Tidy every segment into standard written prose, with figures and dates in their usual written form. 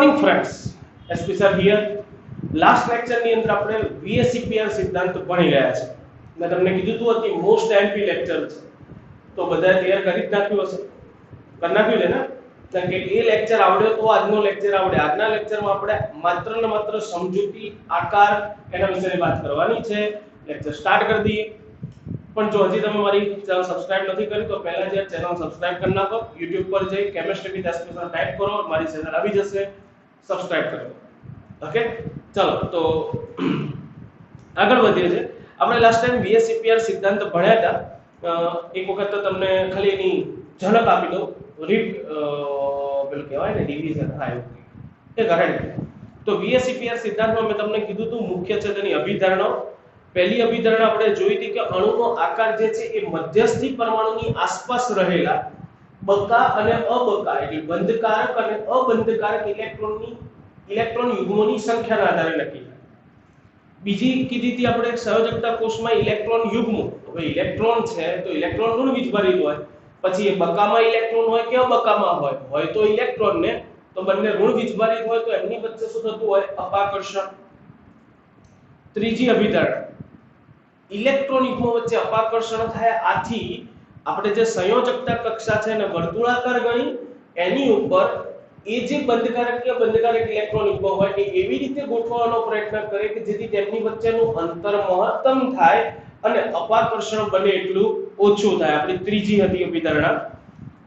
morning friends, especially here. Last lecture ની અંદર આપણે VSEPR સિદ્ધાંત ભણી ગયા છે. મેં તમને કીધું હતું કે મોસ્ટ એમપી લેક્ચર છે, તો બધા તૈયાર કરી જ નાખ્યું હશે, કરી નાખ્યું છે ને? કારણ કે એ લેક્ચર આવડ્યો તો આજનો લેક્ચર આવડે. આજના લેક્ચરમાં આપણે માત્ર ને માત્ર સમજૂતી, આકાર એના વિશે વાત કરવાની છે. લેક્ચર સ્ટાર્ટ કરી દઈએ. પણ જો હજી તમે મારી ચેનલ સબસ્ક્રાઇબ નથી કરી તો પહેલા જે ચેનલ સબસ્ક્રાઇબ કરી નાખો. YouTube પર જઈ કેમિસ્ટ્રી વિથ એસ્પિસર ટાઈપ કરો, મારી ચેનલ આવી જશે, સબસ્ક્રાઇબ કરો. ઓકે, ચલો તો આગળ વધીએ છે. આપણે લાસ્ટ ટાઈમ VSEPR સિદ્ધાંત ભણ્યા હતા. એક વખત તો તમને ખાલી એની ઝલક આપી દઉં. પેલું કહેવાય ને રિવિઝન. હા, એવું એ કરાય. તો VSEPR સિદ્ધાંતમાં મેં તમને કીધું હતું મુખ્ય છે તેની અભિધારણાઓ. પહેલી અભિધારણા આપણે જોઈ હતી કે અણુનો આકાર જે છે એ મધ્યસ્થી પરમાણુની આસપાસ રહેલા બકા અને અબકા એટલે બંધકારક અને અબંધકારક ઇલેક્ટ્રોન યુગ્મોની સંખ્યાના આધારે નક્કી થાય. બીજી કીધી હતી આપણે સંયોજકતા કોષમાં ઇલેક્ટ્રોન યુગ્મો. હવે ઇલેક્ટ્રોન છે તો ઇલેક્ટ્રોન ઋણ વીજભારિત હોય, પછી એ બકામાં ઇલેક્ટ્રોન હોય કે અબકામાં હોય તો ઇલેક્ટ્રોન ને તો બંને ઋણ વીજભારિત હોય તો એમની વચ્ચે શું થતું હોય? અપાકર્ષણ. ત્રીજી અભિધારણા ઇલેક્ટ્રોન યુગ્મો વચ્ચે અપાકર્ષણ થાય, આથી આપણે જે સંયોજકતા કક્ષા છે એને વર્તુળાકાર ગણી એની ઉપર એ જે બંધકારક કે બંધકારક ઇલેક્ટ્રોન યુગ્મ હોય એ એવી રીતે ગોઠવવાનો પ્રયત્ન કરે કે જેથી તેમની વચ્ચેનું અંતર મહત્તમ થાય અને અપાકર્ષણ બને એટલું ઓછું થાય. આપણી ત્રીજી હતી અભિધારણા.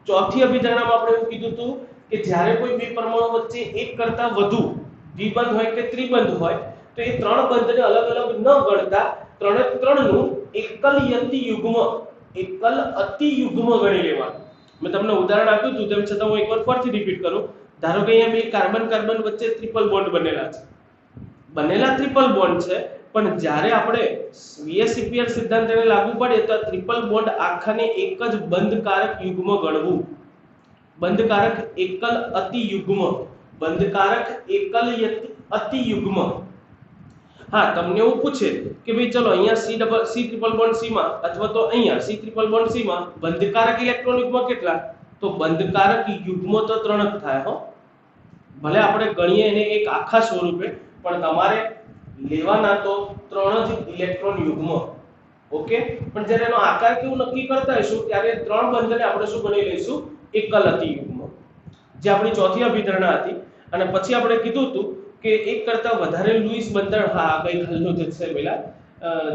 ચોથી અભિધારણામાં આપણે એવું કીધું હતું કે જ્યારે કોઈ બે પરમાણુ વચ્ચે એક કરતા વધુ દ્વિબંધ હોય કે ત્રિબંધ હોય તો એ ત્રણ બંધને અલગ અલગ ન ગણતા ત્રણે ત્રણનું એકલ અતિ યુગ્મ ગણી લેવાનું. મેં તમને ઉદાહરણ આપ્યું હતું, તેમ છતાં હું એકવાર ફરીથી રિપીટ કરું. ધારો કે અહીંયા બે કાર્બન કાર્બન વચ્ચે ટ્રિપલ બોન્ડ બનેલા છે, ટ્રિપલ બોન્ડ છે, પણ જ્યારે આપણે VSEPR સિદ્ધાંત એને લાગુ પડે તો ટ્રિપલ બોન્ડ આખાને એક જ બંધકારક યુગ્મ ગણવું. બંધકારક એકલ અતિ યુગ્મ, બંધકારક એકલ અતિ યુગ્મ. હા, તમને એવું પૂછે કે ભાઈ ચલો અહીંયા C ટ્રિપલ બોન્ડ C માં અથવા તો અહીંયા C ટ્રિપલ બોન્ડ C માં બંધકારક ઇલેક્ટ્રોન યુગ્મ કેટલા? તો બંધકારક યુગ્મ તો 3 જ થાય હો. ભલે આપણે ગણીએ એને એક આખા સ્વરૂપે, પણ તમારે લેવાના તો 3 જ ઇલેક્ટ્રોન યુગ્મ. ઓકે, પણ જ્યારે એનો આકાર કેવું નક્કી કરતા હશું ત્યારે 3 બંધને આપણે શું ગણી લઈશું? એકલ અતિ યુગ્મ. જે આપણી ચોથી અભિધારણા હતી. અને પછી આપણે કીધું હતું કે એક કરતા વધારે લૂઈસ બંધન. હા, કઈ ખાલનો જ છે પેલા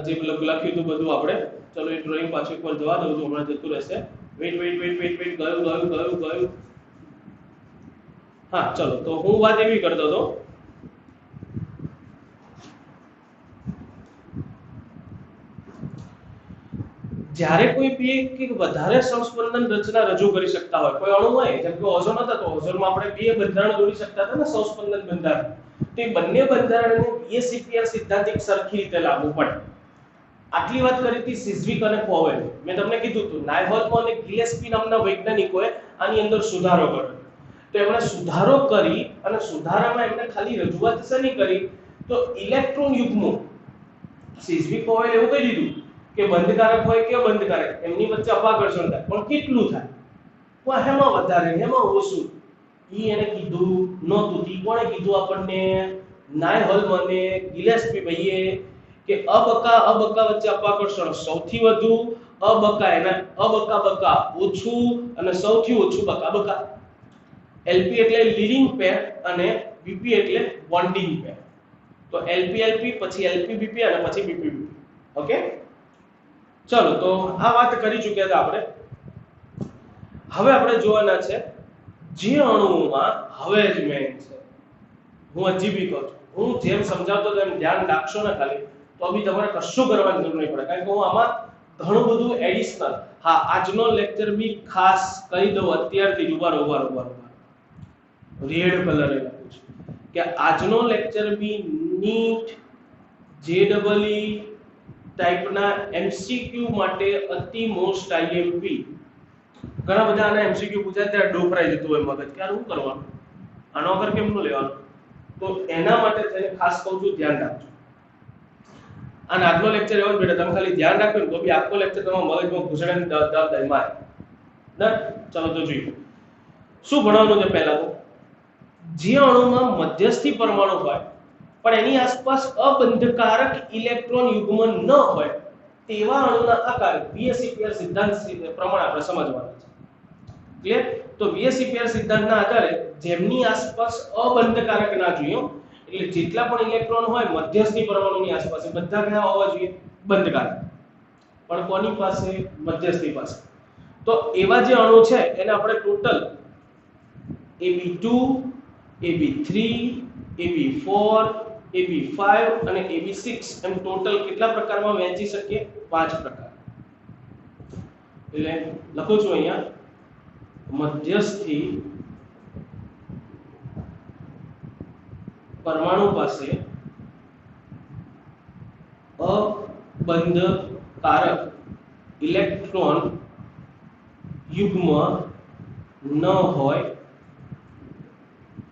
જે લખ્યું હતું બધું આપણે. ચલો એ ડ્રોઈંગ પાછું એકવાર જવા દઉં છું, હમણાં જતું રહેશે. વેઇટ ગયું. હા, ચલો તો હું વાત એવી કરતો હતો જ્યારે કોઈ બે કે વધારે સંસ્પંદન રચના રજૂ કરી શકતા હોય, કોઈ અણુ હોય જેમ કે ઓઝોન હતા તો ઓઝોનમાં આપણે બે બંધારણ જોડી શકતા હતા ને, સંસ્પંદન બંધારણ. તો એ બંને બંધારણને VSEPR સિદ્ધાંત એક સરખી રીતે લાગુ પડે. આટલી વાત કરી હતી સિઝવિક અને પોવેલ. મેં તમને કીધું હતું નાયહોલ્મ અને ગિલેસ્પી નામના વૈજ્ઞાનિકોએ આની અંદર સુધારો કર્યો. તો એમણે સુધારો કરી અને સુધારામાં એમણે ખાલી રજૂઆત શેની કરી? તો ઇલેક્ટ્રોન યુગ્મો. સિઝવિક પોવેલ એવું કહી દીધું કે બંધકારક હોય કે બંધકારક એમની વચ્ચે અપાકર્ષણ થાય, પણ કેટલું થાય? પણ હેમાં વધારે હેમાં ઓછું ઈ એને કીધું નહોતું. ઈ કોણે કીધું આપણને? નાયહોલ્મ અને ગિલેસ્પી ભાઈએ કે અબકા વચ્ચે અપાકર્ષણ સૌથી વધુ, અબકા ઓછું અને સૌથી ઓછું બકા. LP એટલે લીડિંગ પેર અને BP એટલે બોન્ડિંગ પેર. તો LP પછી LP BP અને પછી BP. ઓકે, ચલો તો આ વાત કરી ચૂક્યા હતા આપણે. હવે આપણે જોવાના છે જે અણુઓમાં હવે જ મેઇન છે. હું હજી બી કહું છું, હું જેમ સમજાવતો તો એમ ધ્યાન રાખશો ને ખાલી, તો બી તમારે કશું કરવાની જરૂર નહીં પડે. કારણ કે હું આમાં ઘણું બધું એડિશનલ. હા, આજનો લેક્ચર બી ખાસ કહી દઉં અત્યારથી જ ઉભારો રેડ કલર એ લખું છું કે આજનો લેક્ચર બી નીટ JEE ટાઈપના MCQ માટે અતિ મોસ્ટ IMP. ઘણા બધા આના MCQ પૂછાય ત્યારે ડોફરાઈ જતું હોય મગજ કે શું કરવાનું, આનો વગર કેમ ન લેવાનું. તો એના માટે થઈને ખાસ કહું છું ધ્યાન રાખજો. અને આજનો લેક્ચર એવો જ બેટા, તમે ખાલી ધ્યાન રાખો ને તો બી આખો લેક્ચર તમારા મગજમાં ઘૂસડીને દઈ મારે. ચલો તો જોઈએ શું ભણવાનું છે. પહેલા તો જે અણુમાં મધ્યસ્થી પરમાણુ હોય પણ એની આસપાસ અબંધકારક ઇલેક્ટ્રોન યુગ્મ ન હોય તેવા અણુના આકાર VSEPR સિદ્ધાંત પ્રમાણે આપણે સમજવાના છે. ક્લિયર? તો VSEPR સિદ્ધાંતના આધારે જેમની આસપાસ અબંધકારક ના જોઈએ, એટલે જેટલા પણ ઇલેક્ટ્રોન હોય મધ્યસ્થી પરમાણુની આસપાસ બધા કયા હોવા જોઈએ? બંધકારક. પણ કોની પાસે? મધ્યસ્થી પાસે. તો એવા જે અણુ છે એને આપણે total AB2, AB3, AB4, AB5 અને AB6 એમ ટોટલ કેટલા પ્રકારમાં વહેંચી શકીએ? 5 પ્રકાર. એટલે લખું છું અહીંયા મધ્યસ્થી પરમાણુ પાસે અબંધકારક ઇલેક્ટ્રોન યુગ્મ ન હોય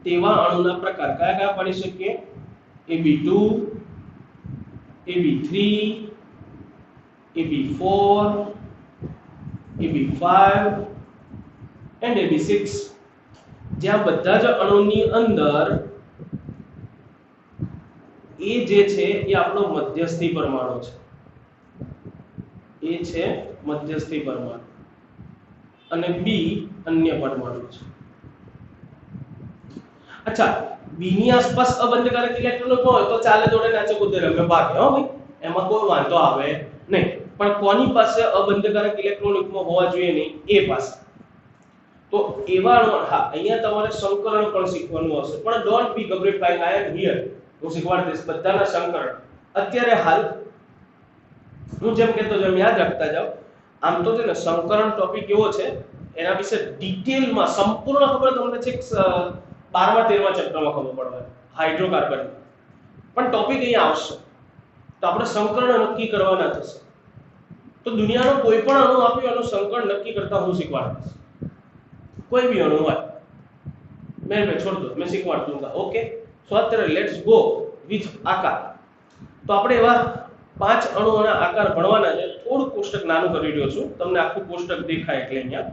તેવા અણુના પ્રકાર કયા કયા પડી શકીએ? AB2, AB3, AB4, AB5 and AB6. જ્યાં બધા જ અણુની અંદર એ જે છે એ આપણો મધ્યસ્થી પરમાણુ છે. એ છે મધ્યસ્થી પરમાણુ અને બી અન્ય પરમાણુ છે. અચ્છા, બી ની આસપાસ અબંધકારક ઇલેક્ટ્રોન હોય તો ચાલે જોડે નાચે કૂદે રમે ભાગે, હો ભાઈ, એમાં કોઈ વાંધો આવે નહીં. પણ કોની પાસે અબંધકારક ઇલેક્ટ્રોન યુગ્મ હોવા જોઈએ નહીં? એ પાસે. તો એવા હા અહીંયા તમારે સંકરણ પણ શીખવાનું હશે, પણ ડોન્ટ બી ગભરાઈ, આઈ એમ હિયર. હું શીખવાડી દઈશ બધાના સંકરણ. અત્યારે હાલ હું જેમ કહેતો જેમ યાદ રાખતા જાઓ. આમ તો છે ને સંકરણ ટોપિક એવો છે એના વિશે ડિટેલમાં સંપૂર્ણ ખબર તમને છે 12મા 13મા ચેપ્ટરમાં ખબર પડવા હાઇડ્રોકાર્બન. પણ ટોપિક અહીંયા આવશે તો આપણે સંકરણ નક્કી કરવાના થશે. તો દુનિયાનો કોઈ પણ અણુ આપ્યો એનું સંકરણ નક્કી કરતા હું શીખવાડીશ. કોઈ भी अणु है मैं छोड़ दो, मैं सिखवाड़ दूंगा. ओके, सो અત્યારે લેટ્સ ગો વિથ આકાર. તો આપણે એવા 5 અણુઓના આકાર ભણવાના છે. થોડું કોષ્ટક નાનું કરી રહ્યો છું, તમને આખું કોષ્ટક દેખાય એટલે અહીંયા.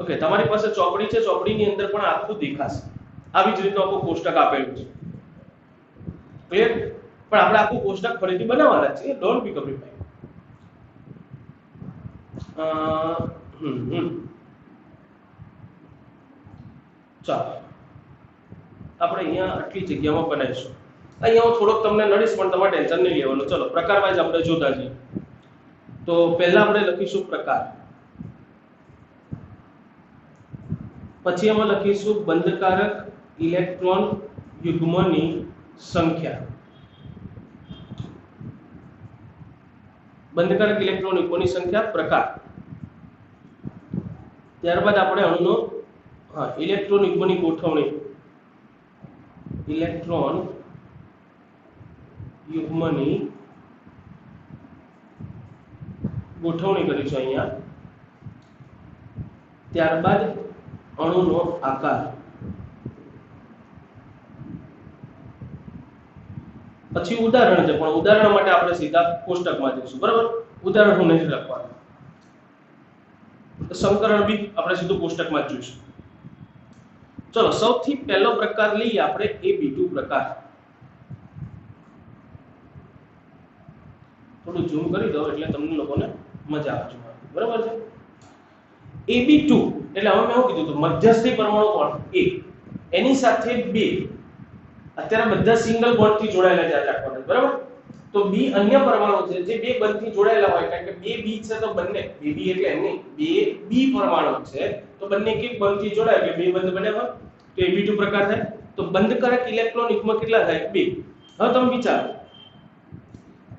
ઓકે, તમારી પાસે ચોપડી છે, ચોપડીની અંદર પણ આખું દેખાશે. આવી જ રીતનું આખું કોષ્ટક આપેલું છે. ક્લિયર? પણ આપણે આખું કોષ્ટક ફરીથી બનાવવાના છે. ડોન્ટ બી ગભરાઈ. ચાલો આપણે અહીંયા આટલી જગ્યામાં બનાવીશું. અહીંયા હું થોડોક તમને નડીશ પણ તમારે ટેન્શન નહીં લેવાનું. ચલો પ્રકાર વાઇઝ આપણે જોતા જઈએ. તો પહેલા આપણે લખીશું પ્રકાર, પછી એમાં લખીશું બંધકારક ઇલેક્ટ્રોન યુગ્મની સંખ્યા. બંધકારક ઇલેક્ટ્રોન યુગ્મની સંખ્યા પ્રકાર. ત્યારબાદ આપણે અણુનો ઇલેક્ટ્રોન યુગ્મની ગોઠવણી, ઇલેક્ટ્રોન યુગ્મની ગોઠવણી કરીશું અહીંયા. ત્યારબાદ અણુનો આકાર, પછી ઉદાહરણ છે પણ ઉદાહરણ માટે આપણે સીધા કોષ્ટકમાં જઈશું. બરાબર? ઉદાહરણ હું નહીં લખવાનું. સંકરણ બી આપણે સીધું કોષ્ટકમાં જ જોઈશું. ચલો સૌથી પહેલો પ્રકાર લઈએ આપણે AB2 પ્રકાર. થોડું ઝૂમ કરી દો એટલે તમને લોકોને મજા આવે જોવાની. બરાબર છે? AB2 એટલે હવે મેં શું કીધું તો મધ્યસ્થી પરમાણુ કોણ? A. એની સાથે 2. અત્યારે બધા સિંગલ બોન્ડ થી જોડાયેલા છે રાખવાના. બરાબર? તો B અન્ય પરમાણુ છે જે 2 બંધથી જોડાયેલા હોય, કારણ કે 2 B છે તો બંને 2B એટલે એમ નહીં, 2 B પરમાણુ છે તો બંને એક બંધથી જોડાય એટલે 2 બંધ બને હોય તો AB2 પ્રકાર થાય. તો બંધકારક ઇલેક્ટ્રોન યુગ્મ કેટલા થાય? 2. હવે તમે વિચારો,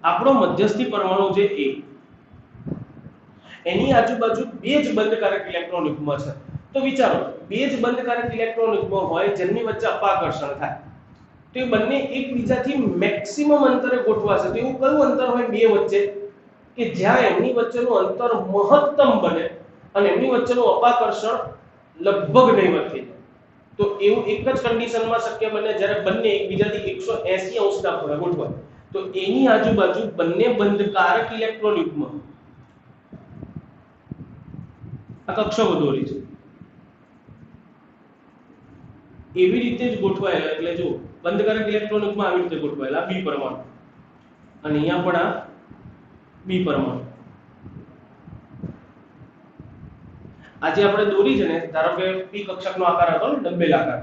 આપણો મધ્યસ્થી પરમાણુ જે A, એની આજુબાજુ 2 જ બંધકારક ઇલેક્ટ્રોન યુગ્મ છે. તો વિચારો, 2 જ બંધકારક ઇલેક્ટ્રોન યુગ્મ હોય જેમની વચ્ચે અપાકર્ષણ થાય, તો એ બંને એકબીજાથી મેક્સિમમ અંતરે ગોઠવાશે. તો એવું કયું અંતર હોય બે વચ્ચે કે જ્યાં એમની વચ્ચેનું અંતર મહત્તમ બને અને એમની વચ્ચેનું અપાકર્ષણ લગભગ નહીવત થઈ જાય? તો એવું એક જ કન્ડિશનમાં શક્ય બને જ્યારે બંને એકબીજાથી 180 અંશના ખૂણે ગોઠવાય. તો એની આજુબાજુ બંને બંધકારક ઇલેક્ટ્રોન યુગ્મ આ કક્ષાઓ દોરી છે. એવી રીતે જ ગોઠવાયેલા, એટલે જો બંધકારક ઇલેક્ટ્રોન યુગ્મ આવી રીતે ગોઠવાયેલા બી પરમાણુ, અને અહીંયા પણ આ બી પરમાણુ. આજે આપણે દોરી છે ને, ધારો કે પી કક્ષકનો આકાર હતો ને, ડમ્બેલ આકાર,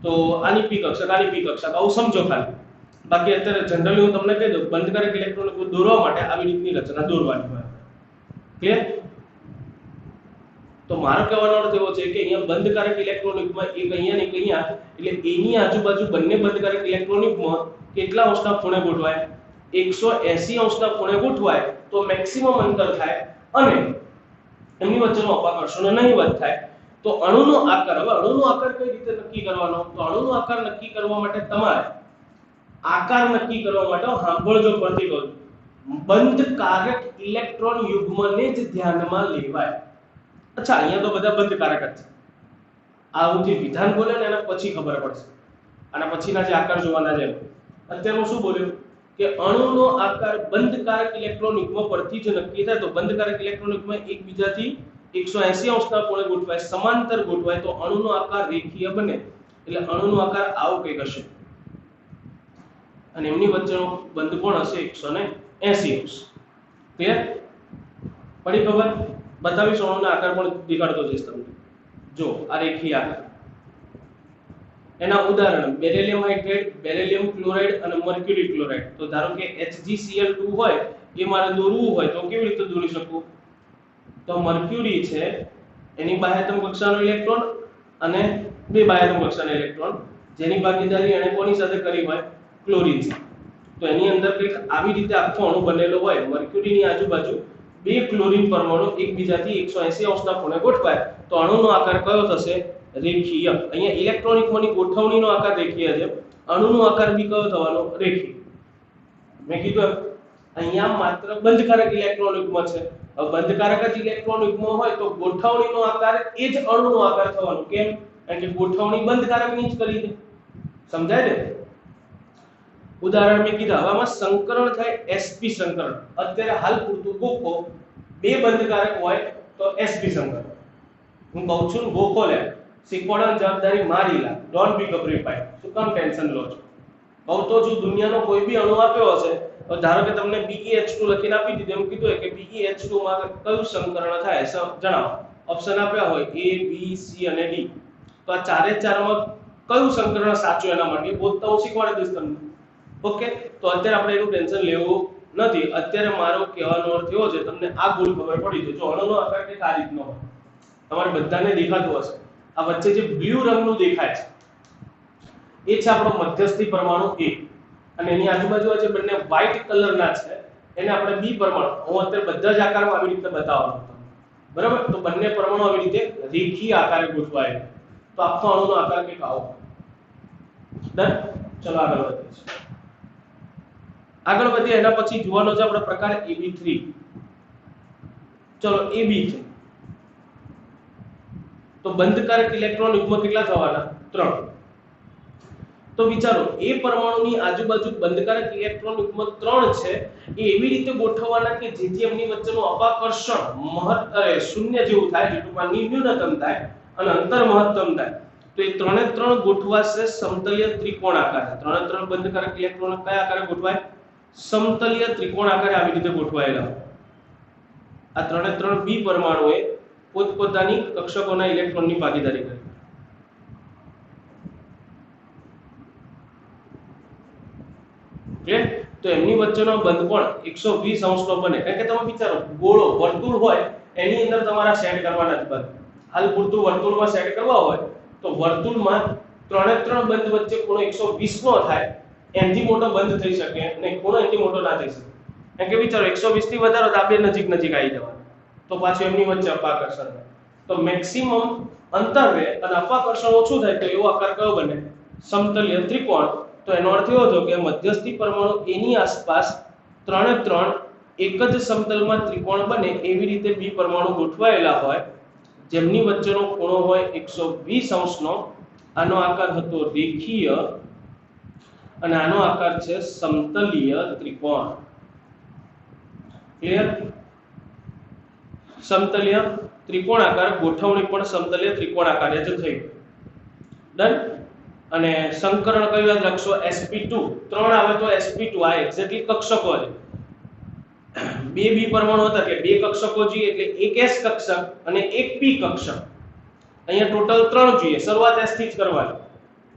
તો આની પી કક્ષક, આની પી કક્ષક, આવું સમજો ખાલી. બાકી અત્યારે જનરલી હું તમને કહી દઉં, બંધકારક ઇલેક્ટ્રોન દોરવા માટે આવી રીતની રચના દોરવાની હોય. ક્લિયર? તો મારો કહેવાનો અર્થ એવો છે કે અહીંયા બંધકારક ઇલેક્ટ્રોન યુગ્મ એક અહીંયા ને એક અહીંયા, એટલે એની આજુબાજુ બંને બંધકારક ઇલેક્ટ્રોન યુગ્મ કેટલા અંશના ખૂણે ગોઠવાય? 180 અંશના ખૂણે ગોઠવાય તો મેક્સિમમ અંતર થાય અને એમની વચ્ચેનો અપાકર્ષણ નહીવત થાય. તો અણુનો આકાર, હવે અણુનો આકાર કઈ રીતે નક્કી કરવાનો? તો અણુનો આકાર નક્કી કરવા માટે તમારે આકાર નક્કી કરવા માટે સાંભળજો પરથી કહું, બંધકારક ઇલેક્ટ્રોન યુગ્મને જ ધ્યાનમાં લેવાય. અચ્છા, અહીંયા તો બધા બંધકારક જ છે. આવું જે વિધાન બોલે ને એના પછી ખબર પડશે, આના પછીના જે આકાર જોવાના છે. અત્યારે હું શું બોલ્યો કે અણુનો આકાર બંધકારક ઇલેક્ટ્રોન યુગ્મ પરથી જ નક્કી થાય. તો બંધકારક ઇલેક્ટ્રોન યુગ્મ એકબીજાથી 180 અંશના કોણે ગોઠવાય, સમાંતર ગોઠવાય તો અણુનો આકાર રેખીય બને. એટલે અણુનો આકાર આવો કંઈક હશે અને એમની વચ્ચેનો બંધ કોણ હશે? 180 અંશ. ક્લિયર? પડી ખબર? બતાવીશ, અણુના આકાર પણ દેખાડતો જઈશ તમને. જો આ રેખીય આકાર, એના ઉદાહરણ બેરિલિયમ હાઇડ્રેટ, બેરિલિયમ ક્લોરાઇડ અને મર્ક્યુરી ક્લોરાઇડ. તો ધારો કે HgCl2 હોય, એ મારે દોરવું હોય તો કેવી રીતે દોરી શકું? તો મર્ક્યુરી છે, એની બાહ્યતમ કક્ષાનો ઇલેક્ટ્રોન અને બે બાહ્યતમ કક્ષાના ઇલેક્ટ્રોન, જેની ભાગીદારી એને કોની સાથે કરી હોય? ક્લોરીન સાથે. તો એની અંદર કંઈક આવી રીતે આખો અણુ બનેલો હોય. મર્ક્યુરીની આજુબાજુ બે ક્લોરીન પરમાણુ એકબીજાથી 180 અંશના ખૂણે ગોઠવાય તો અણુનો આકાર કયો થશે? રેખીય. અહીંયા ઇલેક્ટ્રોન યુગ્મની ગોઠવણીનો આકાર રેખીય છે, અણુનો આકાર બી કયો થવાનો? રેખીય. મેં કીધું અહીંયા માત્ર બંધકારક ઇલેક્ટ્રોન યુગ્મ છે. હવે બંધકારક જ ઇલેક્ટ્રોન યુગ્મ હોય તો ગોઠવણીનો આકાર એ જ અણુનો આકાર થવાનો. કેમ? કારણ કે ગોઠવણી બંધકારકની જ કરી છે. સમજાય ને? ઉદાહરણ મેં કીધા, હવામાં સંકરણ થાય, sp સંકરણ. અત્યારે હાલ પૂરતું ગોખો, બે બંધકારક હોય તો sp સંકરણ. હું કહું છું ગોખો લે, શીખવાડવાની જવાબદારી મારી લા, ડોન્ટ બી ગભરાઈ. શું કામ ટેન્શન લો છો? કહું તો જો દુનિયાનો કોઈ બી અણુ આપ્યો હશે, તો ધારો કે તમને BeH2 લખીને આપી દીધું, એમ કીધું કે BeH2 માં કયું સંકરણ થાય જણાવો. ઓપ્શન આપ્યા હોય A, B, C અને D. તો આ ચારે ચારમાં કયું સંકરણ સાચું એના માટે બોલતા હું શીખવાડી દઈશ તમને. ઓકે? તો અત્યારે આપણે એનું ટેન્શન લેવું નથી. અત્યારે મારો કહેવાનો અર્થ એવો છે, તમને આ ભૂલ ખબર પડી છે. જો અણુનો આકાર કંઈક આ રીતનો હોય, તમારે બધાને દેખાતું હશે. આ વચ્ચે જે બ્લુ રંગનું દેખાય છે એ છે આપણો મધ્યસ્થી પરમાણુ A, અને એની આજુબાજુ જે બંને વ્હાઇટ કલરના છે એને આપણે B પરમાણુ. હું અત્યારે બધા જ આકારમાં આવી રીતે બતાવવાનો છું, બરાબર? તો બંને પરમાણુ આવી રીતે રેખીય આકારે ગોઠવાય તો આખો અણુનો આકાર કંઈક આવો. ડન? ચલો આગળ વધીએ. આગળ વધીએ એના પછી જોવાનો છે આપણે પ્રકાર AB3. ચલો AB3. તો બંધકારક ઇલેક્ટ્રોન યુગ્મ કેટલા થવાના? 3. તો વિચારો, એ પરમાણુની આજુબાજુ બંધકારક ઇલેક્ટ્રોન યુગ્મ 3 છે, એ એવી રીતે ગોઠવવાના કે જેથી એમની વચ્ચેનું અપાકર્ષણ શૂન્ય જેવું થાય, જેટલું ન્યૂનતમ થાય અને અંતર મહત્તમ થાય. તો એ 3 એ 3 ગોઠવાશે સમતલીય ત્રિકોણ આકારે. 3 એ 3 બંધકારક ઇલેક્ટ્રોન કયા આકારે ગોઠવાય? સમતલીય ત્રિકોણ આકારે આવી રીતે ગોઠવાયેલા. આ 3 એ 3 B પરમાણુએ પોતપોતાની કક્ષકોના ઇલેક્ટ્રોનની ભાગીદારી કરી. તો એમની વચ્ચેનો બંધ કોણ 120 અંશનો બને. કારણ કે તમે વિચારો, ગોળો વર્તુળ હોય એની અંદર તમારા સેટ કરવાના જ બંધ. હાલ પૂરતું વર્તુળમાં સેટ કરવા હોય તો વર્તુળમાં 3 એ 3 બંધ વચ્ચે ખૂણો 120 નો થાય, એનાથી મોટો બંધ થઈ શકે નહીં, ખૂણો એનાથી મોટો ના થઈ શકે. કારણ કે વિચારો 120 થી વધારો તો આ બે નજીક નજીક આવી જવાના, તો પાછું એમની વચ્ચે અપાકર્ષણ થાય. તો મેક્સિમમ અંતર રહે અને અપાકર્ષણ ઓછું થાય તો એવો આકાર કયો બને? સમતલીય ત્રિકોણ. તો એનો અર્થ એવો થયો કે મધ્યસ્થી પરમાણુ A ની આસપાસ 3 એ 3 એક જ સમતલમાં ત્રિકોણ બને એવી રીતે B પરમાણુ ગોઠવાયેલા હોય, જેમની વચ્ચેનો ખૂણો હોય 120 અંશનો. આનો આકાર હતો રેખીય અને આનો આકાર છે સમતલીય ત્રિકોણ. ક્લિયર? સમતલીય ત્રિકોણાકાર ગોઠવણી પણ સમતલીય ત્રિકોણાકાર જ થઈ. ડન? અને સંકરણ કયું યાદ રાખશો sp2 3 આવે તો sp2 આ એક્ઝેક્ટલી કક્ષકો છે બે બી પરમાણુ હતા એટલે બે કક્ષકો જોઈએ એટલે એક s કક્ષક અને એક p કક્ષક અહીંયા ટોટલ 3 જોઈએ શરૂઆત s થી જ કરવાની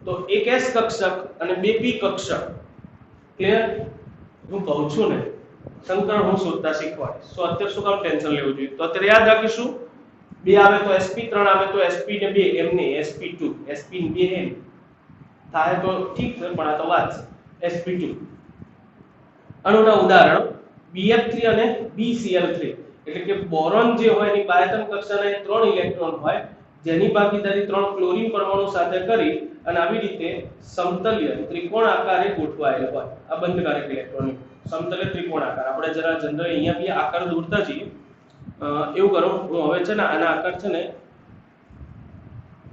તો એક s કક્ષક અને બે p કક્ષક ક્લિયર હું કહું છું ને સંકરણ હું શોધતા શીખવાડીશ તો અત્યારે શું કામ ટેન્શન લેવું જોઈએ તો અત્યારે યાદ રાખીશું બે આવે તો sp3 આવે તો sp ને 2 એમ નહીં sp2 sp ને 2 એમ થાય તો ઠીક છે પણ આ તો વાત છે sp2 અણુના ઉદાહરણ bf3 અને bcl3 એટલે કે બોરોન જે હોય એની બાયતમ કક્ષાના 3 ઇલેક્ટ્રોન હોય જેની ભાગીદારી 3 ક્લોરીન પરમાણુ સાથે કરી અને આવી રીતે સમતલ્ય ત્રિકોણ આકારે ગોઠવાયેલ હોય આ બંધકારક ઇલેક્ટ્રોન સમતલ્ય ત્રિકોણ આકાર આપણે જરા જનરલ અહીંયા બી આકાર દોરતા જઈએ એવું કરો હું હવે છે ને આના આકાર છે ને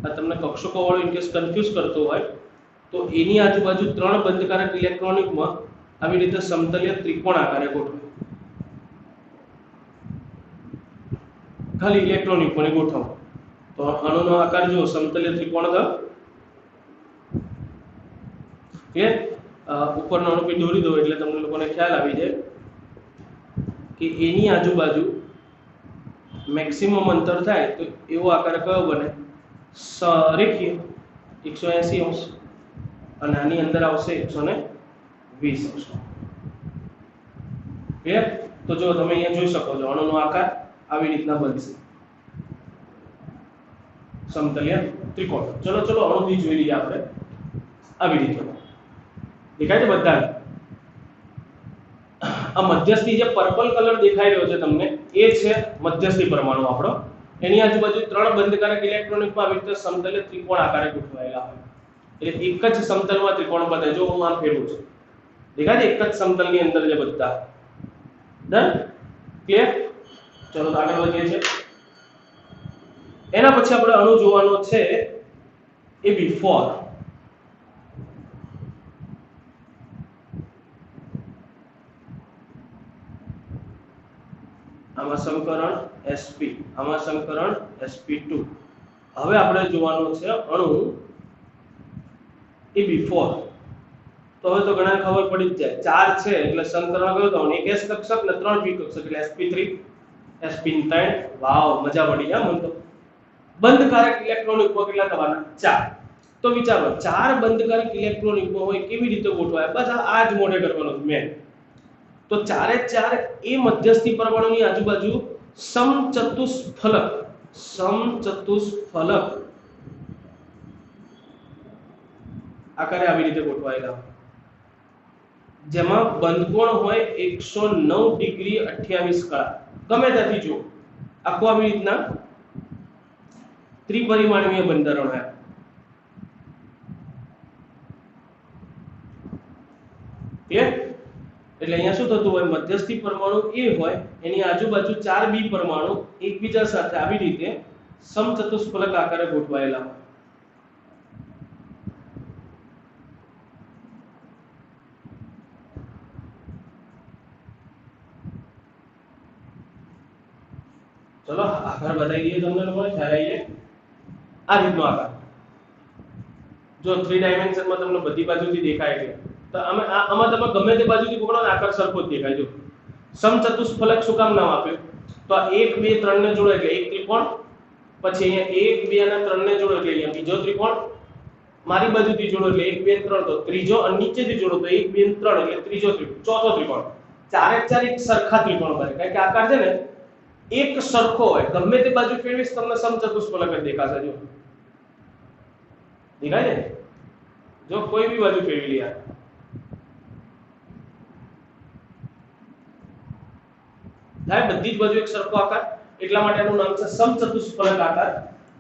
આ તમને કક્ષકો વાળો ઇન કેસ કન્ફ્યુઝ કરતો હોય તો એની આજુબાજુ 3 બંધકારક ઇલેક્ટ્રોનિકમાં આવી રીતે સમતલ્ય ત્રિકોણ આકારે ગોઠવો ખાલી ઇલેક્ટ્રોનિક પણ ગોઠવો તો અણુનો આકાર જો સમતલ્ય ત્રિકોણ થયો કે ઉપરનો અણુ બી દોરી દો એટલે તમને લોકોને ખ્યાલ આવી જાય કે એની આજુબાજુ મેક્સિમમ અંતર થાય તો એવો આકાર કયો બને રેખીય 180 અંશ અને આની અંદર આવશે 120 અંશ ક્લિયર તો જો તમે અહીંયા જોઈ શકો છો અણુનો આકાર આવી રીતના બનશે સમતલ્ય ત્રિકોણ ચલો ચલો અણુ બી જોઈ લઈએ આપણે આવી રીતે દેખાય છે બધા આ મધ્યસ્થી જે પર્પલ કલર દેખાઈ રહ્યો છે તમને એ છે મધ્યસ્થી પરમાણુ આપણો એની આજુબાજુ 3 બંધકારક ઇલેક્ટ્રોનિકમાં આવી રીતે સમતલ્ય ત્રિકોણ આકારે ગોઠવાયેલા હોય એટલે એક જ સમતલમાં ત્રિકોણ બને જો હું આમ ફેરવું છું દેખાય છે એક જ સમતલની અંદર જે બધા ડન ક્લિયર ચલો આગળ વધીએ છીએ એના પછી આપણે અણુ જોવાનો છે ab4 આમાં સંકરણ sp આમાં સંકરણ sp2 હવે આપણે જોવાનું છે અણુ ab4 તો હવે તો ઘણા ખબર પડી જ જાય ચાર છે એટલે સંકરણ કયો થવાનું એક s કક્ષક ને 3 p કક્ષક એટલે sp3 sp3 વાવ મજા પડી ગયા મને તો બંધકારક ઇલેક્ટ્રોનિકો કેટલા થવાના 4 તો વિચારો ચાર બંધકારક ઇલેક્ટ્રોનિકો હોય કેવી રીતે ગોઠવાય બસ આ જ મોઢે કરવાનું મેં તો ચારે ચાર એ મધ્યસ્થી પરમાણુની આજુબાજુ સમચતુષ્ફલક આકારે આવી રીતે ગોઠવાયેલા જેમાં બંધકોણ હોય 109 ડિગ્રી 28 કળા ગમે ત્યાંથી જો આખું આવી રીતના ત્રિપરિમાણીય બંધારણ હોય ક્લિયર એટલે અહીંયા શું થતું હોય મધ્યસ્થી પરમાણુ A હોય એની આજુબાજુ 4 B પરમાણુ એકબીજા સાથે આવી રીતે સમચતુષ્ફલક આકારે ગોઠવાયેલા હોય ચલો આકાર બતાવી દઈએ તમને લોકોને ખ્યાલ આવી જાય આ રીતનો આકાર જો 3 ડાયમેન્શનમાં તમને બધી બાજુથી દેખાય છે તો આમાં તમે ગમે તે બાજુથી પકડો ને આકાર સરખો જ દેખાય જો સમચતુષ્ફલક શું કામ નામ આપ્યું તો આ 1 2 3 ને જોડો એટલે એક ત્રિકોણ પછી અહીંયા 1 2 અને 3 ને જોડો એટલે અહીંયા બીજો ત્રિકોણ મારી બાજુથી જોડો એટલે 1 2 3 તો ત્રીજો અને નીચેથી જોડો તો 1 2 3 એટલે ત્રીજો ત્રિકોણ ચોથો ત્રિકોણ ચારે ચાર એક સરખા ત્રિકોણ બને કારણ કે આકાર છે ને એક સરખો હોય ગમે તે બાજુ ફેરવીશ તમને સમચતુષ્ફલક જ દેખાશે જો દેખાય ને જો કોઈ બી બાજુ ફેરવી લે થાય બધી જ બાજુ એક સરખો આકાર એટલા માટે એનું નામ છે સમચતુષ્ફલક આકાર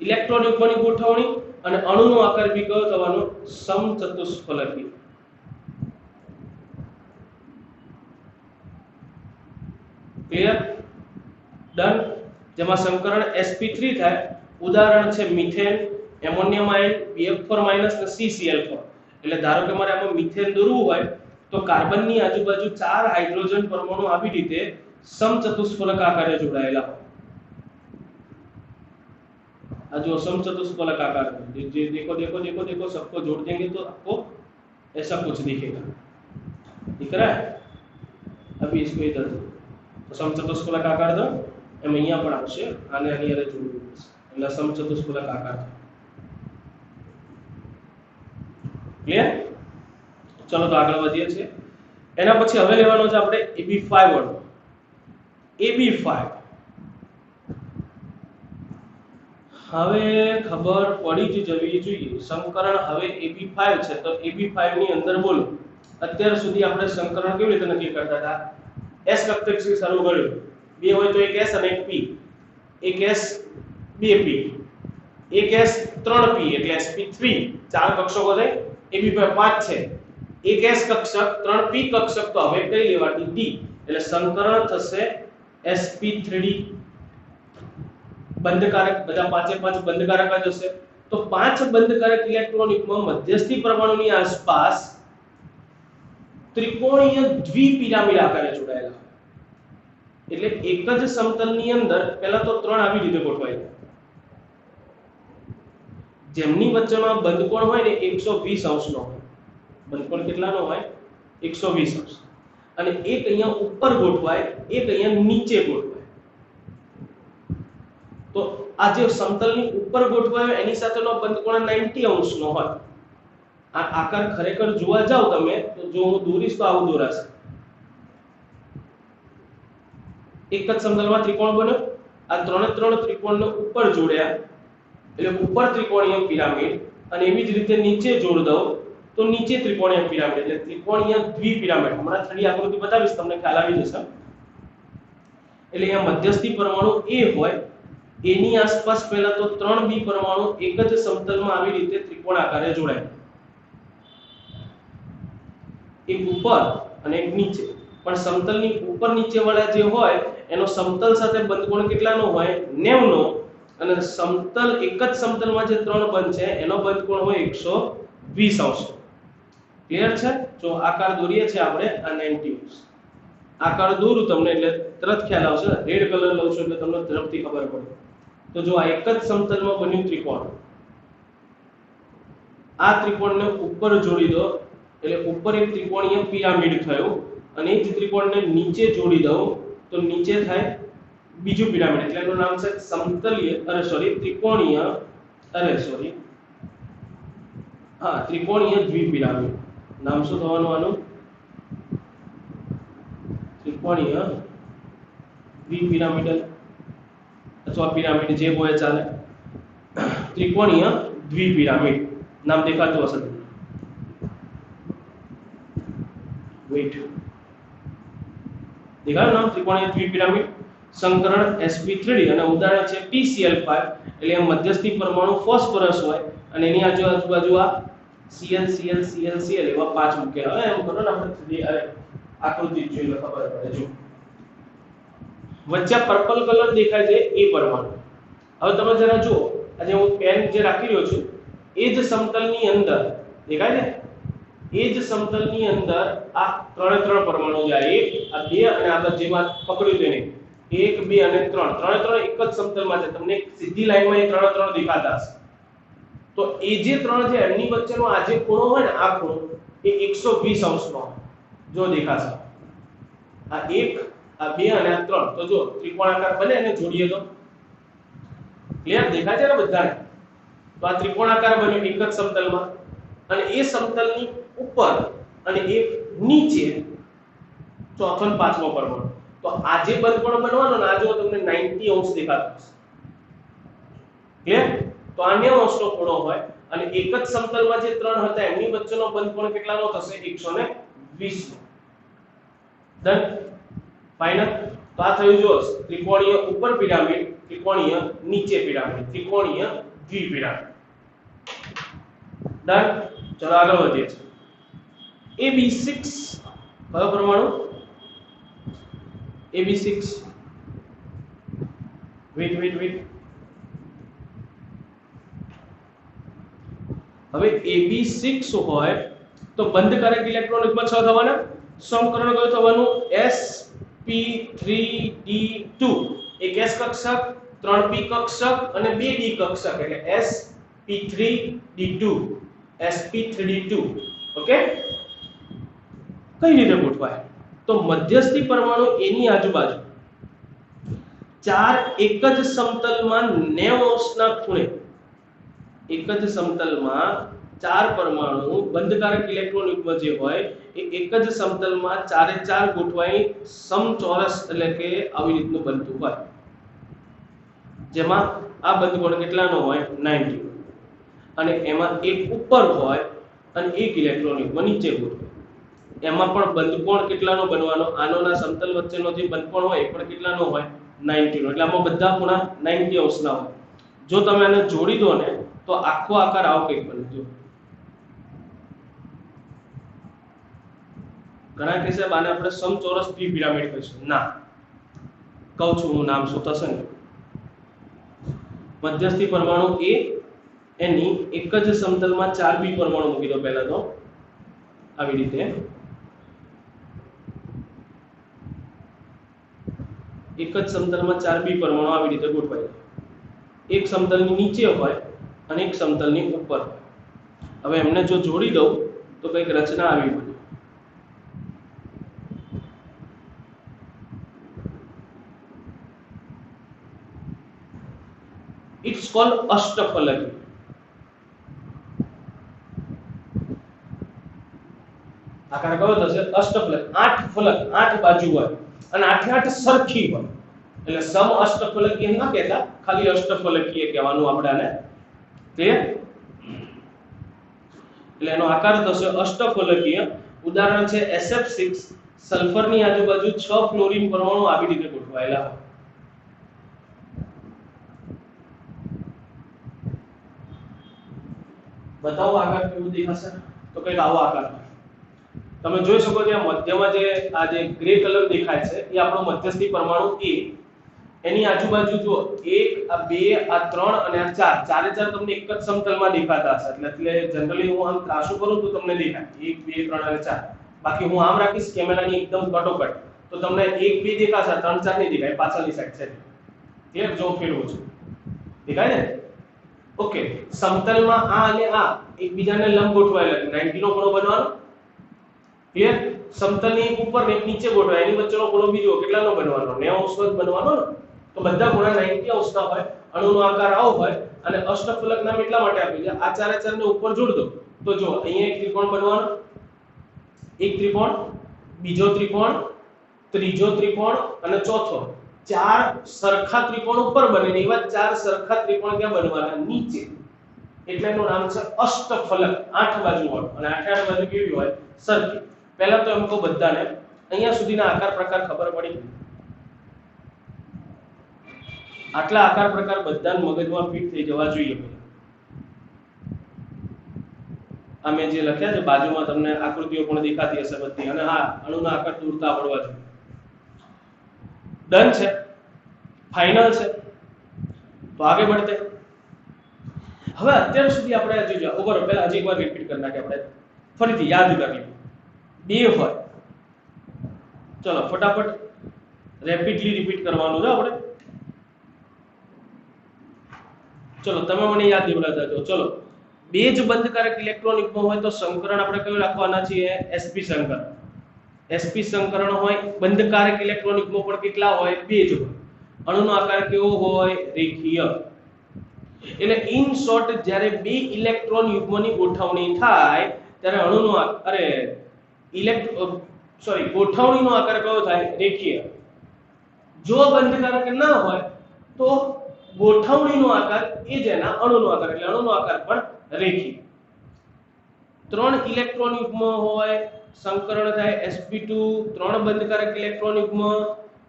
ઇલેક્ટ્રોનિકની ગોઠવણી અને અણુનો આકાર બી કયો થવાનો સમચતુષ્ફલકી ક્લિયર ડન જેમાં સંકરણ sp3 થાય ઉદાહરણ છે મિથેન એમોનિયમ આયન BF4- અને CCl4 એટલે ધારો કે મારે આમાં મિથેન દોરવું હોય તો કાર્બનની આજુબાજુ 4 હાઇડ્રોજન પરમાણુ આવી રીતે સમચતુષ્ફલક આકારે જોડાયેલા હોય जो समचतुष्फलक आकार में देखो देखो देखो देखो सबको जोड़ देंगे तो आपको ऐसा कुछ दिखेगा, दिख रहा है। अभी इसको इधर दो तो समचतुष्फलक आकार दो एम અહીંયા પણ આવશે, આને આની હારે જોડવું પડશે એટલે સમચતુષ્ફલક આકાર ક્લિયર। ચલો તો આગળ વધીએ છીએ। એના પછી હવે લેવાનો છે આપણે AB5 વાળો। AB5 હવે ખબર પડી જ જવી જોઈએ સંકરણ હવે AB5 છે તો AB5 ની અંદર બોલો અત્યાર સુધી આપણે સંકરણ કેવી રીતે નક્કી કરતા હતા, S કક્ષક થી શરૂ કર્યું, બે હોય તો એક S અને એક P, એક S બે P, એક S 3P એટલે sp3 ચાર કક્ષકો થાય, AB5 5 છે, એક S કક્ષક 3P કક્ષક તો હવે કઈ લેવાની D એટલે સંકરણ થશે sp3d। બંધકારક બધા પાંચે પાંચ બંધકારક જ હશે તો પાંચ બંધકારક ઇલેક્ટ્રોનિકમાં મધ્યસ્થી પરમાણુની આસપાસ ત્રિકોણીય દ્વિપિરામિડ આકારે જોડાયેલા એટલે એક જ સમતલની અંદર પહેલા તો ત્રણ આવી રીતે ગોઠવાય, જેમની વચ્ચેનો બંધકોણ હોય ને 120 અંશનો હોય, બંધકોણ કેટલાનો હોય 120 અંશ, અને એક અહીંયા ઉપર ગોઠવાય એક અહીંયા નીચે ગોઠવાય। તો આ જે સમતલની ઉપર ગોઠવાયો એની સાથેનો બંધકોણ 90 અંશનો હોય। આ આકાર ખરેખર જોવા જાવ તમે તો જો હું દોરીશ તો આવું દોરાશે, એક જ સમતલમાં ત્રિકોણ બન્યો, આ ત્રણે ત્રણ ત્રિકોણને ઉપર જોડ્યા એટલે ઉપર ત્રિકોણીય પિરામિડ, અને એવી જ રીતે નીચે જોડ દઉં તો નીચે ત્રિકોણીય પિરામિડ એટલે ત્રિકોણીય દ્વિપિરામિડ। હમણાં 3D આકૃતિ બતાવીશ તમને ખ્યાલ આવી જશે। એટલે અહીંયા મધ્યસ્થી પરમાણુ A હોય એની આસપાસ પહેલા તો 3B પરમાણુ એક જ સમતલમાં આવી રીતે ત્રિકોણ આકારે જોડાય, એક ઉપર અને એક નીચે, પણ સમતલની ઉપર નીચે વાળા જે હોય એનો સમતલ સાથે બંધકોણ કેટલાનો હોય 90 નો, અને સમતલ એક જ સમતલમાં જે ત્રણ બંધ છે એનો બંધકોણ હોય 120 અંશ। ક્લિયર છે? જો આકાર દોરીએ છે આપણે આ 90 અંશ આકાર દોરું તમને એટલે તરત ખ્યાલ આવશે, રેડ કલર લઉં છું એટલે તમને ઝડપથી ખબર પડે। તો જો આ એક જ સમતલમાં બન્યું ત્રિકોણ, આ ત્રિકોણને ઉપર જોડી દો એટલે ઉપર એક ત્રિકોણીય પિરામિડ થયો, અને એ જ ત્રિકોણને નીચે જોડી દઉં તો નીચે થાય બીજું પિરામિડ એટલે એનું નામ છે સમતલીય ત્રિકોણીય દ્વિપિરામિડ। નામ શું થવાનું આનું? ત્રિકોણીય દ્વિપિરામિડ અથવા પિરામિડ જે હોય ચાલે, ત્રિકોણીય દ્વિપિરામિડ નામ દેખાતું હશે તમને, વેઇટ દેખાયું નામ ત્રિકોણીય દ્વિપિરામિડ। સંકરણ sp3d અને ઉદાહરણ છે PCl5 એટલે આ મધ્યસ્થી પરમાણુ ફોસ્ફરસ હોય અને એની આજુબાજુ આ Cl Cl Cl Cl એવા પાંચ મૂકેલા હોય। એમ કરો ને આપણે 3D આકૃતિ જોઈને ખબર પડે। જો વચ્ચે પર્પલ કલર દેખાય છે એ પરમાણુ, હવે તમે જરા જુઓ આજે હું પેન જે રાખી રહ્યો છું એ જ સમતલની અંદર દેખાય છે, એ જ સમતલની અંદર આ ત્રણે ત્રણ પરમાણુ જાય, એક આ બે અને આગળ જેમાં પકડ્યું તેને 1 2 અને 3 ત્રણે ત્રણ એક જ સમતલમાં છે, તમને સીધી લાઈનમાં એ ત્રણે ત્રણ દેખાતા હશે। તો એ જે ત્રણ છે એમની વચ્ચેનો આ જે ખૂણો હોય ને આ ખૂણો એ 120 અંશનો જો દેખાશે, આ એક આ બે અને આ ત્રણ તો જો ત્રિકોણાકાર બને અને જોડીએ તો ક્લિયર દેખાય છે ને બધાને। તો આ ત્રિકોણાકાર બન્યો એક જ સમતલમાં, અને એ સમતલની ઉપર અને એક નીચે ચોથો અને પાંચમો પરમાણુ, તો આ જે બંધકોણ બનવાનો ને આ જો તમને 90 અંશ દેખાતો હશે, ક્લિયર? તો આ 90 અંશનો ખૂણો હોય અને એક જ સમતલમાં જે ત્રણ હતા એમની વચ્ચેનો બંધકોણ કેટલાનો થશે 120 નો। ડન? ફાઇનલ? તો આ થયું જો ત્રિકોણીય ઉપર પિરામિડ, ત્રિકોણીય નીચે પિરામિડ, ત્રિકોણીય દ્વિપિરામિડ। ડન? ચલો આગળ વધીએ છીએ। AB6 કયો પરમાણુ? AB6 વેટ હવે AB6 હોય તો બંધકારક ઇલેક્ટ્રોનિકમાં 6 થવાના, સમકરણ કયું થવાનું? sp3d2 એક S કક્ષક 3p કક્ષક અને 2d કક્ષક એટલે sp3d2 sp3d2 ઓકે કઈ રીતે ગોઠવાય તો મધ્યસ્થી પરમાણુ a ની આજુબાજુ ચાર એક જ સમતલમાં 90 અંશના ખૂણે એક જ સમતલમાં ચાર પરમાણુ બંધકારક ઇલેક્ટ્રોન યુગ્મ જે હોય એ એક જ સમતલમાં ચારે ચાર ગોઠવાઈ સમચોરસ એટલે કે આવી રીતનું બનતું હોય જેમાં આ બંધકોણ કેટલાનો હોય 90 અને એમાં એક ઉપર હોય અને એક ઇલેક્ટ્રોન યુગ્મ નીચે ગોઠવાય એમાં પણ બંધકોણ કેટલાનો બનવાનો આનોના સમતલ વચ્ચેનો જે બંધકોણ હોય એ પણ કેટલાનો હોય 90 નો એટલે આમાં બધા ખૂણા 90 અંશના હોય જો તમે આને જોડી દો ને તો આખો આકાર આવો કંઈક બનતો ઘણા કે સાહેબ આને આપણે સમચોરસ દ્વિ પિરામિડ કહીશું ના કહું છું હું નામ શું થશે ને મધ્યસ્થી પરમાણુ A એની એક જ સમતલમાં 4 બી પરમાણુ મૂકી દો પહેલા તો આવી રીતે એક જ સમતલમાં 4 બી પરમાણુ આવી રીતે ગોઠવાય એક સમતલની નીચે હોય અને એક સમતલની ઉપર હવે એમને જો જોડી દઉં તો કઈક રચના આવી બની ઇટ્સ કોલ્ડ અષ્ટફલકી આકાર કયો થશે અષ્ટફલક 8 ફલક 8 બાજુ હોય અને 8 સરખી હોય એટલે સમ અષ્ટફલકીય ન કહેતા ખાલી અષ્ટફલકીય કહેવાનું આપણે આને ક્લિયર એટલે એનો આકાર થશે અષ્ટફલકીય ઉદાહરણ છે SF6 સલ્ફરની આજુબાજુ 6 ફ્લોરીન પરમાણુ આવી રીતે ગોઠવાયેલા હોય બતાવો આકાર કેવો દેખાશે તો કઈક આવો આકાર તમે જોઈ શકો છો મધ્યમાં જે આ જે ગ્રે કલર દેખાય છે એ આપણો મધ્યસ્થી પરમાણુ A એની આજુબાજુ જો 1 આ 2 આ 3 અને આ 4 ચારે ચાર તમને એક જ સમતલમાં દેખાતા હશે એટલે જનરલી હું આમ ત્રાસું કરું તો તમને દેખાય 1 2 3 અને 4 બાકી હું આમ રાખીશ કેમેરાની એકદમ કટોકટ તો તમને 1 2 દેખાશે 3 4 નહીં દેખાય પાછળની સાઈડ છે ક્લિયર જો ફેરવું છું દેખાય ને ઓકે સમતલમાં આ અને આ એકબીજાને લંબ ગોઠવાયેલા 90 નો ખૂણો બનવાનો ક્લિયર સમતલની એક ઉપર ને એક નીચે ગોઠવાય એની વચ્ચેનો ખૂણો બીજો કેટલાનો બનવાનો 90 અંશનો જ બનવાનો ને તો બધા ખૂણા 90 અંશના હોય અણુનો આકાર આવો હોય અને અષ્ટફલક નામ એટલા માટે આપ્યું છે આ ચારે ચારને ઉપર જોડ દો તો જો અહીંયા એક ત્રિકોણ બનવાનો એક ત્રિકોણ બીજો ત્રિકોણ ત્રીજો ત્રિકોણ અને ચોથો ચાર સરખા ત્રિકોણ ઉપર બને ને એવા ચાર સરખા ત્રિકોણ ક્યાં બનવાના નીચે એટલે એનું નામ છે અષ્ટફલક 8 બાજુ વાળું અને 8 બાજુ કેવી હોય સરખી પહેલા તો એમ કહો બધાને અહીંયા સુધીના આકાર પ્રકાર ખબર પડી આટલા આકાર પ્રકાર બધાને મગજમાં ફિટ થઈ જવા જોઈએ આ મેં જે લખ્યા છે બાજુમાં તમને આકૃતિઓ પણ દેખાતી હશે બધી અને હા અણુના આકાર દૂરતા આવડવા જોઈએ डन છે ફાઇનલ છે તો આગે बढ़ते હવે અત્યાર સુધી આપણે જો ઓવર પહેલા હજી એકવાર રિપીટ કરી નાખીએ આપણે ફરીથી યાદ કરી બે હોય ચલો ફટાફટ રેપિડલી રિપીટ કરવાનું છે આપણે ચલો તમે મને યાદ દેવડાવતા જો ચલો બે જ બંધકારક ઇલેક્ટ્રોન યુગ્મ હોય તો સંકરણ આપણે કયું રાખવાના છીએ sp સંકરણ sp સંકરણ હોય બંધકારક ઇલેક્ટ્રોન યુગ્મ પણ કેટલા હોય બે જ હોય અણુનો આકાર કેવો હોય રેખીય એટલે ઇન શોર્ટ જ્યારે બે ઇલેક્ટ્રોન યુગ્મની ગોઠવણી થાય ત્યારે અણુનો ગોઠવણીનો આકાર કયો થાય રેખીય જો બંધકારક ના હોય તો ગોઠવણીનો આકાર એ જ એના અણુનો આકાર એટલે અણુનો આકાર પણ રેખીય ત્રણ ઇલેક્ટ્રોન યુગ્મ હોય સંકરણ થાય sp2 ત્રણ બંધકારક ઇલેક્ટ્રોન યુગ્મ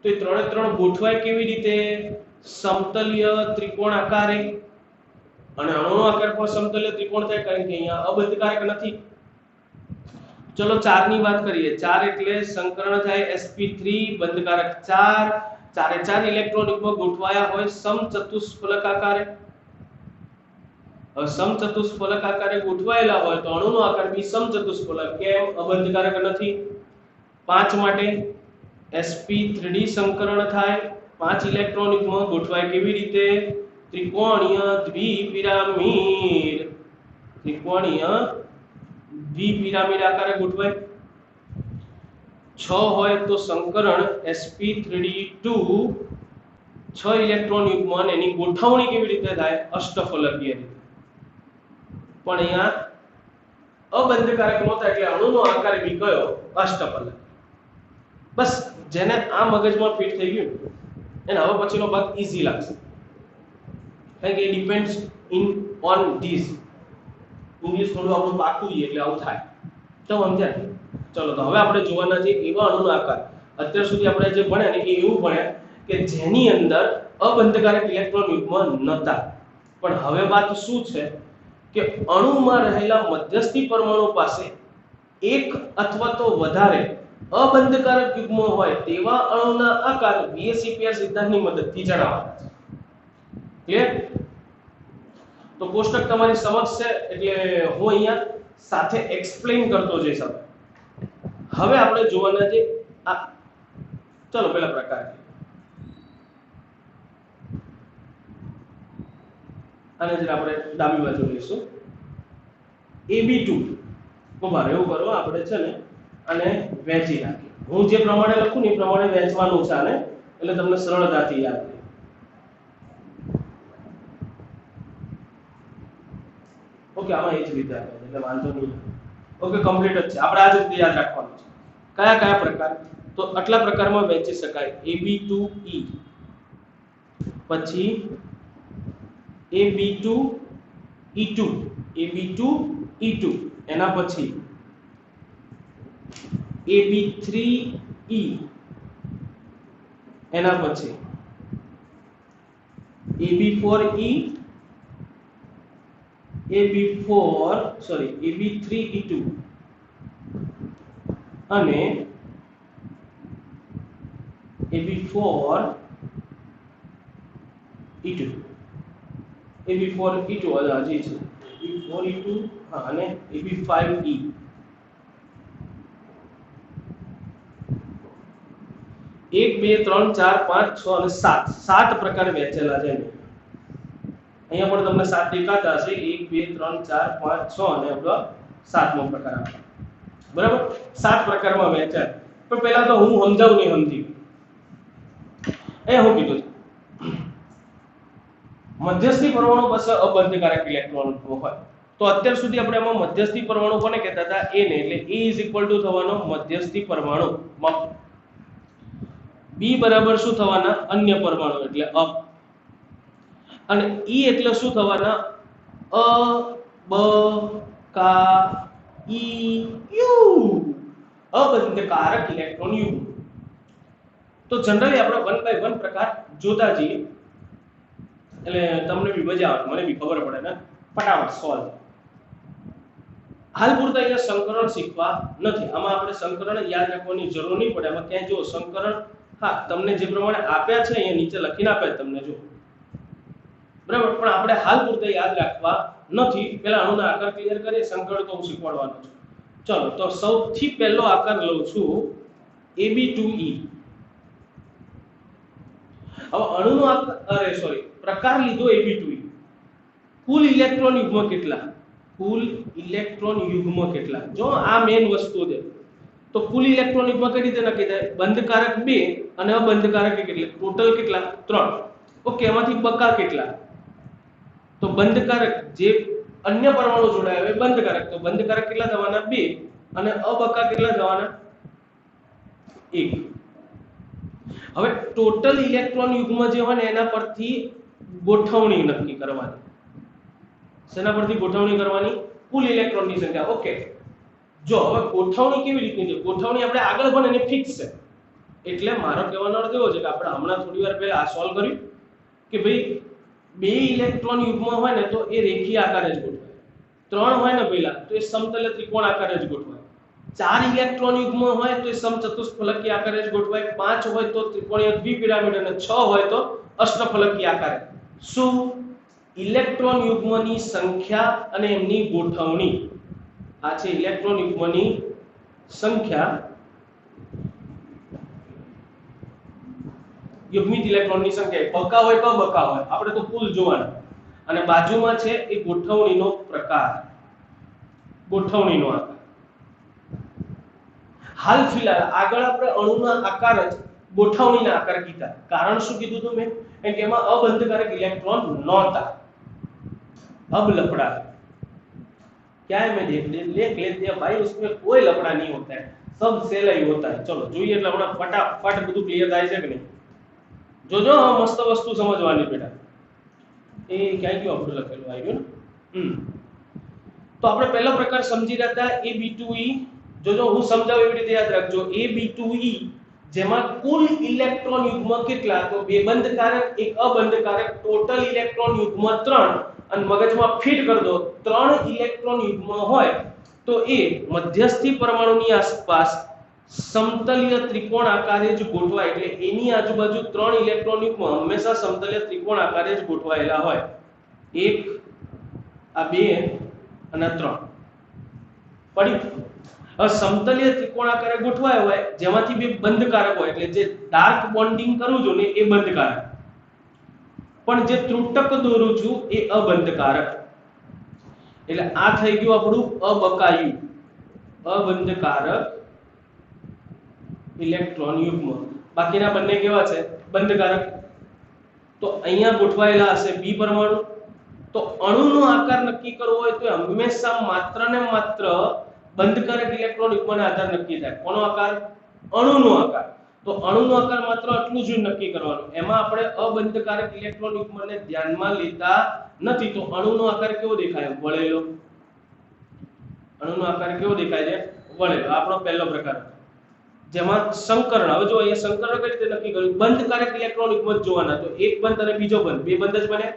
તો એ ત્રણે ત્રણ ગોઠવાય કેવી રીતે સમતલીય ત્રિકોણ આકારે અને અણુનો આકાર પણ સમતલીય ત્રિકોણ થાય કારણ કે અહીંયા અબંધકારક નથી ચલો 4 ની વાત કરીએ 4 એટલે સંકરણ થાય sp3 બંધકારક 4 ચારે ચાર ઇલેક્ટ્રોન યુગ્મ ગોઠવાયા હોય સમચતુષ્ફલક આકારે સમચતુષ્ફલક આકારે ગોઠવાયેલા હોય તો અણુનો આકાર બી સમચતુષ્ફલક કેમ અબંધકારક નથી 5 માટે sp3d સંકરણ થાય 5 ઇલેક્ટ્રોન યુગ્મ ગોઠવાય કેવી રીતે? ત્રિકોણીય દ્વિપિરામિડ, ત્રિકોણીય દ્વિપિરામિડ આકારે ગોઠવાય. 6 હોય તો સંકરણ sp3d2 6 ઇલેક્ટ્રોન યુગ્મ અને એની ગોઠવણી કેવી રીતે થાય? અષ્ટફલકીય રીતે. પણ અહીંયા અબંધકારક નહોતા એટલે અણુનો આકાર બી કયો? અષ્ટફલક. બસ જેને આ મગજમાં ફિટ થઈ ગયું એને હવે પછીનો ભાગ ઈઝી લાગશે, કારણ કે depends in on this. English થોડું આપણું પાકું છે એટલે આવું થાય. તો સમજ્યા? ચલો તો હવે આપણે જોવાના છે એવા અણુનો આકાર. અત્યાર સુધી આપણે જે ભણ્યા ને એ એવું ભણ્યા કે જેની અંદર અબંધકારક ઇલેક્ટ્રોન યુગ્મ નહોતા. પણ હવે વાત શું છે કે અણુમાં રહેલા મધ્યસ્થી પરમાણુ પાસે એક અથવા તો વધારે અબંધકારક યુગ્મ હોય તેવા અણુના આકાર VSEPR સિદ્ધાંતની મદદથી જણાવવાના છે. ક્લિયર? તો કોષ્ટક તમારી સમક્ષ છે એટલે હું અહીંયા સાથે એક્સપ્લેન કરતો જઈશ. હવે આપણે જોવાના છે આ. ચલો પહેલા પ્રકાર આને જરા આપણે ડાબી બાજુ લઈશું. AB2 ઉભા રહો, એવું કરો આપણે છે ને અને વહેંચી નાખીએ. હું જે પ્રમાણે લખું ને એ પ્રમાણે વહેંચવાનું છે આને, એટલે તમને સરળતાથી યાદ રહે. ઓકે, આમાં એ જ રીતે આપે એટલે વાંધો નહીં. ઓકે, કમ્પ્લીટ જ છે. આપણે આ જ રીતે યાદ રાખવાનું છે. કયા કયા પ્રકાર? તો આટલા પ્રકારમાં વહેંચી શકાય. AB2E, પછી AB2E2, AB2E2, એના પછી AB3E, એના પછી AB4E, AB3E2 અને AB4E2. AB4E2 હજી છે. AB4E2 હા, અને AB5E. 1 2 3 4 5 6 અને 7 7 પ્રકાર વહેંચેલા છે. અહીંયા પણ તમને 7 દેખાતા હશે. 1 2 3 4 5 6 અને આપણો 7મો પ્રકાર આપો. બરાબર? 7 પ્રકારમાં વહેંચાય. પણ પહેલા તો હું સમજાવું નહીં સમજી. હું કીધું મધ્યસ્થી પરમાણુ પાસે અબંધકારક ઇલેક્ટ્રોન હોય તો અત્યાર સુધી આપણે એમાં મધ્યસ્થી પરમાણુ કોને કહેતા હતા? A ને. એટલે A થવાનો મધ્યસ્થી પરમાણુ. B બરાબર શું થવાના? અન્ય પરમાણુ એટલે અપ. અને E એટલે શું થવાના? અ બ કા ઈ યુ, અબંધકારક ઇલેક્ટ્રોન યુગ્મ. તો જનરલી આપણે 1 બાય 1 પ્રકાર જોતા જઈએ એટલે તમને બી મજા આવે, મને બી ખબર પડે ને, ફટાફટ સોલ્વ. હાલ પૂરતા અહીંયા સંકરણ શીખવા નથી. આમાં આપણે સંકરણ યાદ રાખવાની જરૂર નહીં પડે. આમાં ક્યાં જો સંકરણ હા તમને જે પ્રમાણે આપ્યા છે અહીંયા નીચે લખીને આપ્યા તમને જો, બરાબર. પણ આપણે હાલ પૂરતા યાદ રાખવા નથી. પહેલા અણુના આકાર ક્લિયર કરીએ, સંકરણ તો હું શીખવાડવાનો છું. ચલો તો સૌથી પહેલો આકાર લઉં છું AB2E. હવે અણુનો આકાર પ્રકાર લીધો AB2E. કુલ ઇલેક્ટ્રોન યુગ્મ કેટલા? કુલ ઇલેક્ટ્રોન યુગ્મ કેટલા? જો આ મેઈન વસ્તુ છે. તો કુલ ઇલેક્ટ્રોન યુગ્મ કઈ રીતે નક્કી થાય? બંધકારક 2 અને અબંધકારક 1 એટલે ટોટલ કેટલા? 3. ઓકે, એમાંથી બકા કેટલા? તો બંધકારક જે અન્ય પરમાણુ જોડાયા હોય બંધકારક, તો બંધકારક કેટલા થવાના? 2 અને અબકા કેટલા થવાના? 1. હવે ટોટલ ઇલેક્ટ્રોન યુગ્મ જે હોય ને એના પરથી ગોઠવણી નક્કી કરવાની. શેના પરથી ગોઠવણી કરવાની? કુલ ઇલેક્ટ્રોનની સંખ્યા. ઓકે, જો હવે ગોઠવણી કેવી રીતની છે? ગોઠવણી આપણે આગળ પણ એને ફિક્સ છે. એટલે મારો કહેવાનો અર્થ એવો છે કે આપણે હમણાં થોડી વાર પહેલા આ સોલ્વ કર્યું કે ભાઈ 2 ઇલેક્ટ્રોન યુગ્મ હોય ને તો એ રેખીય આકારે જ ગોઠવાય. 3 હોય ને પહેલા તો એ સમતલ ત્રિકોણ આકારે જ ગોઠવાય. 4 ઇલેક્ટ્રોન યુગ્મ હોય તો એ સમચતુષ્ફલકીય આકારે જ ગોઠવાય. 5 હોય તો ત્રિકોણીય દ્વિપિરામિડ અને 6 હોય તો અષ્ટફલકીય આકારે. શું? ઇલેક્ટ્રોન યુગ્મની સંખ્યા અને એમની ગોઠવણી. આ છે ઇલેક્ટ્રોન યુગ્મની સંખ્યા યુગ્મિત ઇલેક્ટ્રોનની સંખ્યા બકા હોય કે બકા હોય, આપણે તો કુલ જોવાનું. અને બાજુમાં છે એ ગોઠવણીનો પ્રકાર, ગોઠવણીનો આકાર. હાલ ફિલહાલ આગળ આપણે અણુના આકાર જ ગોઠવણીના આકાર કીધા. કારણ શું કીધું હતું મેં? કે એમાં અબંધકારક ઇલેક્ટ્રોન નહોતા. अब लफड़ा क्या है, मैं देख लेते हैं भाई, उसमें कोई लफड़ा नहीं होता है, सब सेला ही होता है. चलो જોઈએ એટલે હમણાં ફટાફટ બધું ક્લિયર થાય છે કે નહીં? જોજો હા, મસ્ત વસ્તુ સમજવાની બેટા. એ ક્યાં ગયું આપણું લખેલું આવી ગયું ને. તો આપણે પહેલો પ્રકાર સમજી રહ્યા હતા Ab2e. જોજો હું સમજાવું એવી રીતે યાદ રાખજો. Ab2e જેમાં કુલ ઇલેક્ટ્રોન યુગ્મ કેટલા? તો બે બંધકારક એક અબંધકારક, ટોટલ ઇલેક્ટ્રોન યુગ્મ 3. અને મગજમાં ફીટ કરી દો, 3 ઇલેક્ટ્રોન યુગ્મ હોય તો એ મધ્યસ્થી પરમાણુની આસપાસ સમતલીય ત્રિકોણ આકારે જ ગોઠવાય. એટલે એની આજુબાજુ 3 ઇલેક્ટ્રોન યુગ્મ હંમેશા સમતલીય ત્રિકોણ આકારે જ ગોઠવાયેલા હોય. 1 આ 2 અને 3 પડી. હવે સમતલીય ત્રિકોણ આકારે ગોઠવાય હોય જેમાંથી બે બંધકારક હોય, એટલે જે ડાર્ક બોન્ડિંગ કરું છું ને એ બંધકારક, પણ જે ત્રુટક દોરું છું એ અબંધકારક. એટલે આ થઈ ગયું આપણું અબકાયુ, અબંધકારક ઇલેક્ટ્રોન યુગ્મ. બાકીના બંને કેવા છે? બંધકારક. તો અહીંયા ગોઠવાયેલા હશે બી પરમાણુ. તો અણુનો આકાર નક્કી કરવો હોય તો હંમેશા માત્ર ને માત્ર બંધકારક ઇલેક્ટ્રોન યુગ્મને આધાર નક્કી થાય. કોનો આકાર? અણુનો આકાર. તો અણુનો આકાર માત્ર આટલું જ નક્કી કરવાનું. એમાં આપણે અબંધકારક ઇલેક્ટ્રોન યુગ્મને ધ્યાનમાં લેતા નથી. તો અણુનો આકાર કેવો દેખાય? વળેલો. અણુનો આકાર કેવો દેખાય છે? વળેલો. આપણો પહેલો પ્રકાર, જેમાં સંકરણ. હવે જો અહીંયા સંકરણ કઈ રીતે નક્કી કર્યું? બંધકારક ઇલેક્ટ્રોન યુગ્મ જ જોવાના. તો એક બંધ અને બીજો બંધ, બે બંધ જ બને.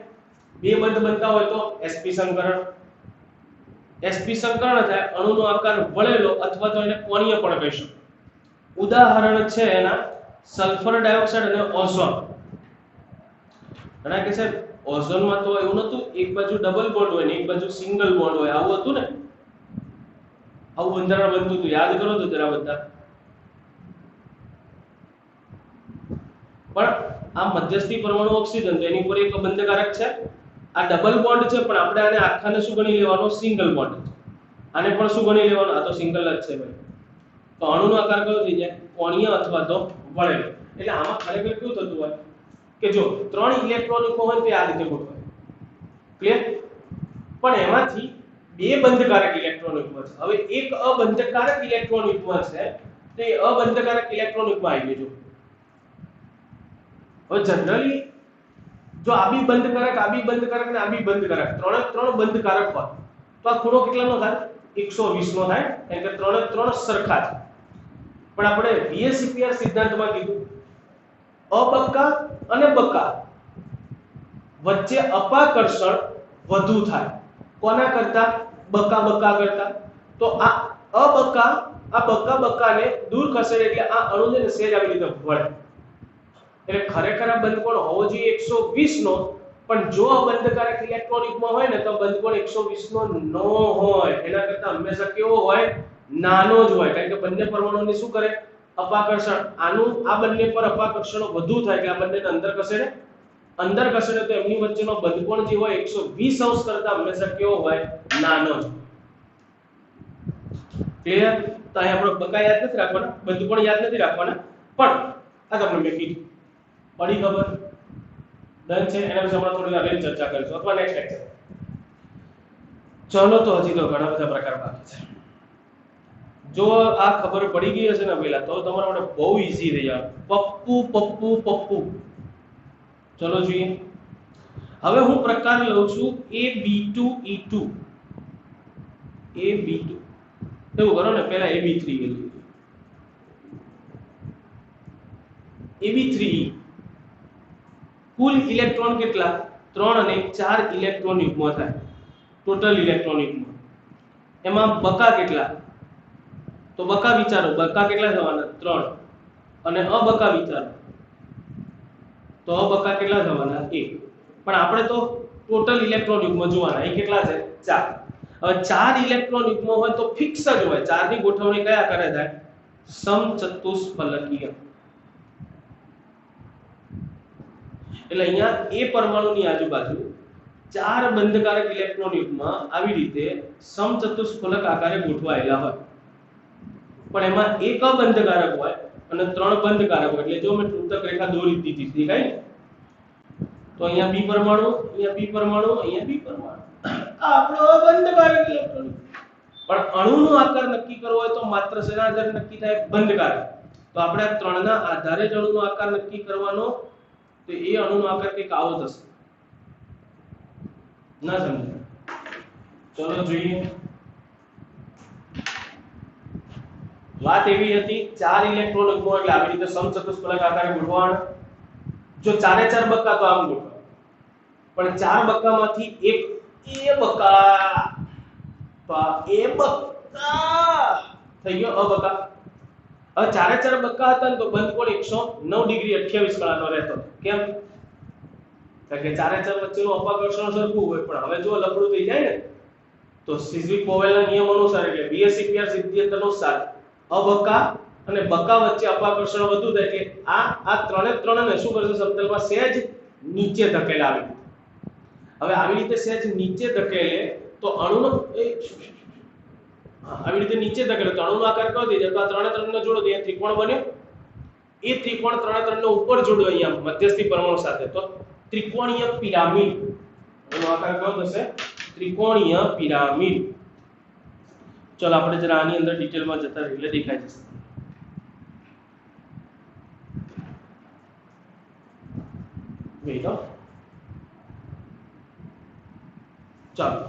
બે બંધ બનતા હોય તો sp સંકરણ. sp સંકરણ થાય, અણુનો આકાર વળેલો અથવા તો એને કોણીય પણ કહીશું. ઉદાહરણ છે એના સલ્ફર ડાયોક્સાઇડ અને ઓઝોન. ઘણા કે છે ઓઝોનમાં તો એવું નતું, એક બાજુ ડબલ બોન્ડ હોય ને એક બાજુ સિંગલ બોન્ડ હોય. આવું હતું ને, આવું બંધારણ બનતું હતું. યાદ કરો તો જરા બધા. પણ આ મધ્યસ્થી પરમાણુ ઓક્સિજન, તો એની ઉપર એક બંધકારક છે. આ ડબલ બોન્ડ છે, પણ આપણે આને આખાને શું ગણી લેવાનો? Single bond. આને પણ શું ગણી લેવાનો? આ તો સિંગલ જ છે ભાઈ. તો અણુનો આકાર કયો થઈ જાય? કોણીય અથવા તો વળેલો. એટલે આમાં ખરેખર કેવું થતું હોય કે જો 3 ઇલેક્ટ્રોન યુગ્મ હોય તો આ રીતે ગોઠવાય. ક્લિયર? પણ એમાંથી બે બંધકારક ઇલેક્ટ્રોન યુગ્મ છે. હવે એક અબંધકારક ઇલેક્ટ્રોન યુગ્મ છે, તો એ અબંધકારક ઇલેક્ટ્રોન યુગ્મ આવી ગયું. હવે જનરલી જો આ બી બંધકારક, આ બી બંધકારક ને આ બી બંધકારક, ત્રણ બંધકારક હોય તો આ ખૂણો કેટલાનો થાય? 120 નો થાય. કારણ કે ત્રણ સરખા છે. પણ આપણે VSEPR સિદ્ધાંતમાં કીધું અબક્કા અને બક્કા વચ્ચે અપાકર્ષણ વધુ થાય. કોના કરતા? બક્કા બક્કા કરતા. તો આ અબક્કા આ બક્કા બક્કાને દૂર ખસેડે એટલે આ અણુ છે ને સેજ આવી રીતે વળે. એટલે ખરેખર આ બંધકોણ હોવો જોઈએ 120 નો, પણ જો અબંધકારક ઇલેક્ટ્રોન યુગ્મ હોય ને તો બંધકોણ 120 નો ન હોય. એના કરતા હંમેશા કેવો હોય? નાનો જ હોય. કારણ કે બંને પરમાણુને શું કરે? અપાકર્ષણ. આનું આ બંને પર અપાકર્ષણ વધુ થાય કે આ બંનેને અંદર ખસેડે. અંદર ખસેડે તો એમની વચ્ચેનો બંધકોણ જે હોય 120 અંશ કરતા હંમેશા કેવો હોય? નાનો જ. ક્લિયર? તો અહીં આપણે બકા યાદ નથી રાખવાના, બંધકોણ યાદ નથી રાખવાના, પણ આ તમને મેં કીધું. પડી ખબર? ડન છે. એના વિશે આપણે થોડી વાર લઈને ચર્ચા કરીશું અથવા નેક્સ્ટ લેક્ચર. ચલો, તો હજી તો ઘણા બધા પ્રકાર બાકી છે. જો આ ખબર પડી ગઈ હશે ને પહેલા, તો તમારા માટે બહુ ઈઝી થઈ જાય. પપ્પુ પપ્પુ પપ્પુ. ચલો જોઈએ. હવે હું પ્રકાર લઉં છું Ab2E2. Ab2 એવું કરો ને, પહેલા Ab3 લઈ. Ab3 કુલ ઇલેક્ટ્રોન કેટલા? 3 અને 4 ઇલેક્ટ્રોન યુગ્મ થાય. ટોટલ ઇલેક્ટ્રોન યુગ્મ. એમાં બકા કેટલા? તો બકા વિચારો, બકા કેટલા થવાના? 3. અને અબકા વિચારો, તો અબકા કેટલા થવાના? 1. પણ આપણે તો ટોટલ ઇલેક્ટ્રોન યુગ્મ જોવાના. એ કેટલા છે? 4. હવે 4 ઇલેક્ટ્રોન યુગ્મ હોય તો ફિક્સ જ હોય. 4 ની ગોઠવણી કયા આકારે થાય? સમચતુષ્ફલકીય. એટલે અહીંયા એ પરમાણુની આજુબાજુ 4 બંધકારક ઇલેક્ટ્રોન યુગ્મ આવી રીતે સમચતુષ્ફલક આકારે ગોઠવાયેલા હોય, પણ એમાં એક અબંધકારક હોય અને 3 બંધકારક હોય. એટલે જો મેં તૂટક રેખા દોરી દીધી, દેખાય ને? તો અહીંયા બી પરમાણુ, અહીંયા બી પરમાણુ, અહીંયા બી પરમાણુ. આ આપણો અબંધકારક ઇલેક્ટ્રોન. પણ અણુનો આકાર નક્કી કરવો હોય તો માત્ર શેના આધારે નક્કી થાય? બંધકારક. તો આપણે આ 3 ના આધારે જ અણુનો આકાર નક્કી કરવાનો. તો એ અણુનો આકાર કંઈક આવો થશે. ના સમજો? ચલો જોઈએ. વાત એવી હતી 4 ઇલેક્ટ્રોન યુગ્મો એટલે આવી રીતે સમચતુષ્ફલક આકારે ગોઠવવાના. જો 4 બક્કા તો આમ ગોઠવાય, પણ 4 બક્કામાંથી એક એ બક્કા, તો આ એ બક્કા થઈ ગયો અબક્કા. હવે 4 બક્કા હતા ને તો બંધકોણ 109 ડિગ્રી 28 કલાનો રહેતો. કેમ? કારણ કે 4 વચ્ચેનું અપાકર્ષણ સરખું હોય. પણ હવે જો લબડું થઈ જાય ને તો સિઝવિક-પોવેલના નિયમ અનુસાર એટલે BSEPR સિદ્ધાંત અનુસાર અબક્કા અને બક્કા વચ્ચે અપાકર્ષણ વધુ થાય એટલે આ ત્રણે શું કરશે? સમતલમાં સહેજ નીચે ધકેલા આવી. હવે આવી રીતે સહેજ નીચે ધકેલે તો અણુનો આવી રીતે નીચે ધકેલે તો અણુનો આકાર કયો થઈ જાય? તો આ ત્રણે જોડો તો અહીંયા ત્રિકોણ બન્યો. એ ત્રિકોણ ત્રણે ઉપર જોડો અહીંયા મધ્યસ્થી પરમાણુ સાથે, તો ત્રિકોણીય પિરામિડ. એનો આકાર કયો થશે? ત્રિકોણીય પિરામિડ. ચલો આપણે જરા આની અંદર ડિટેલમાં જતા રહીએ એટલે દેખાઈ જશે. વેઈટો ચાલો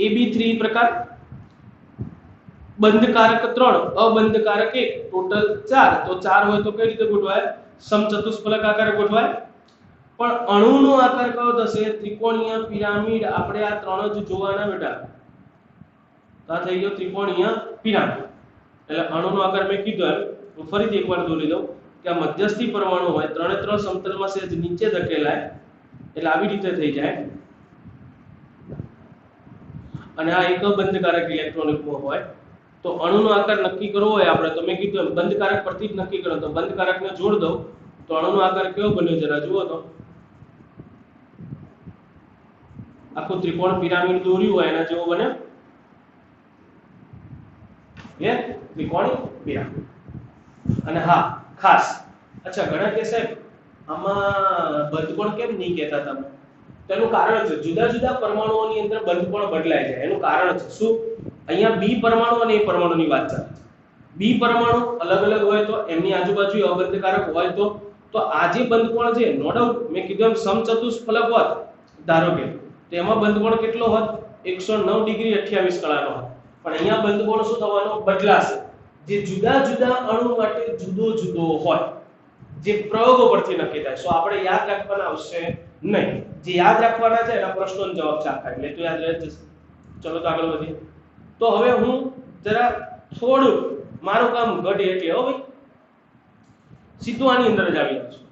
AB3 પ્રકાર, બંધકારક 3, અબંધકારક 1, ટોટલ 4. તો 4 હોય તો કઈ રીતે ગોઠવાય? સમચતુષ્ફલક આકારે ગોઠવાય. પણ અણુનો આકાર કયો થશે? ત્રિકોણીય પિરામિડ. આપણે આ 3 જ જોવાના બેટા. તો આ થઈ ગયો ત્રિકોણીય પિરામિડ. એટલે અણુનો આકાર મેં કીધું એમ હું ફરીથી એકવાર દોરી દઉં કે આ મધ્યસ્થી પરમાણુ હોય, 3 સમતલમાં સહેજ નીચે ધકેલાય એટલે આવી રીતે થઈ જાય. અને આ એક બંધકારક ઇલેક્ટ્રોન યુગ્મ હોય. તો અણુનો આકાર નક્કી કરવો હોય આપણે તો મેં કીધું એમ બંધકારક પરથી જ નક્કી કરો. તો બંધકારકને જોડ દઉં તો અણુનો આકાર કેવો બન્યો જરા જુઓ તો. આખું ત્રિકોણ પિરામિડ દોર્યું હોય એના જેવો બને. એ ત્રિકોણી પિરામિડ. અને હા ખાસ, અચ્છા ઘણા કે સાહેબ આમાં બંધકોણ કેમ નહીં કહેતા તમે? તો એનું કારણ છે જુદા જુદા પરમાણુઓની અંદર બંધકોણ બદલાય છે. એનું કારણ છે શું? અહીંયા બી પરમાણુ અને એ પરમાણુની વાત ચાલે છે. બી પરમાણુ અલગ અલગ હોય તો એમની આજુબાજુ અબંધકારક હોય તો આ જે બંધકોણ છે નો ડાઉટ મેં કીધું એમ સમચતુષ્ફલક હોત ધારો કે, તો એમાં બંધકોણ કેટલો હોત? 109 ડિગ્રી 28 કલાનો હોત. પણ અહીંયા બંધકોણ શું થવાનો? બદલાશે. જે જુદા જુદા અણુ માટે જુદો જુદો હોય, જે પ્રયોગો પરથી નક્કી થાય. સો આપણે યાદ રાખવાના આવશે નહીં. જે યાદ રાખવાના છે એના પ્રશ્નોનો જવાબ ચાખા એટલે તો યાદ રહે જશે. ચલો તો આગળ વધીએ. તો હવે હું જરા થોડું મારું કામ ઘટે એટલે હો ભાઈ સીધું આની અંદર જ આવી જાવ છું.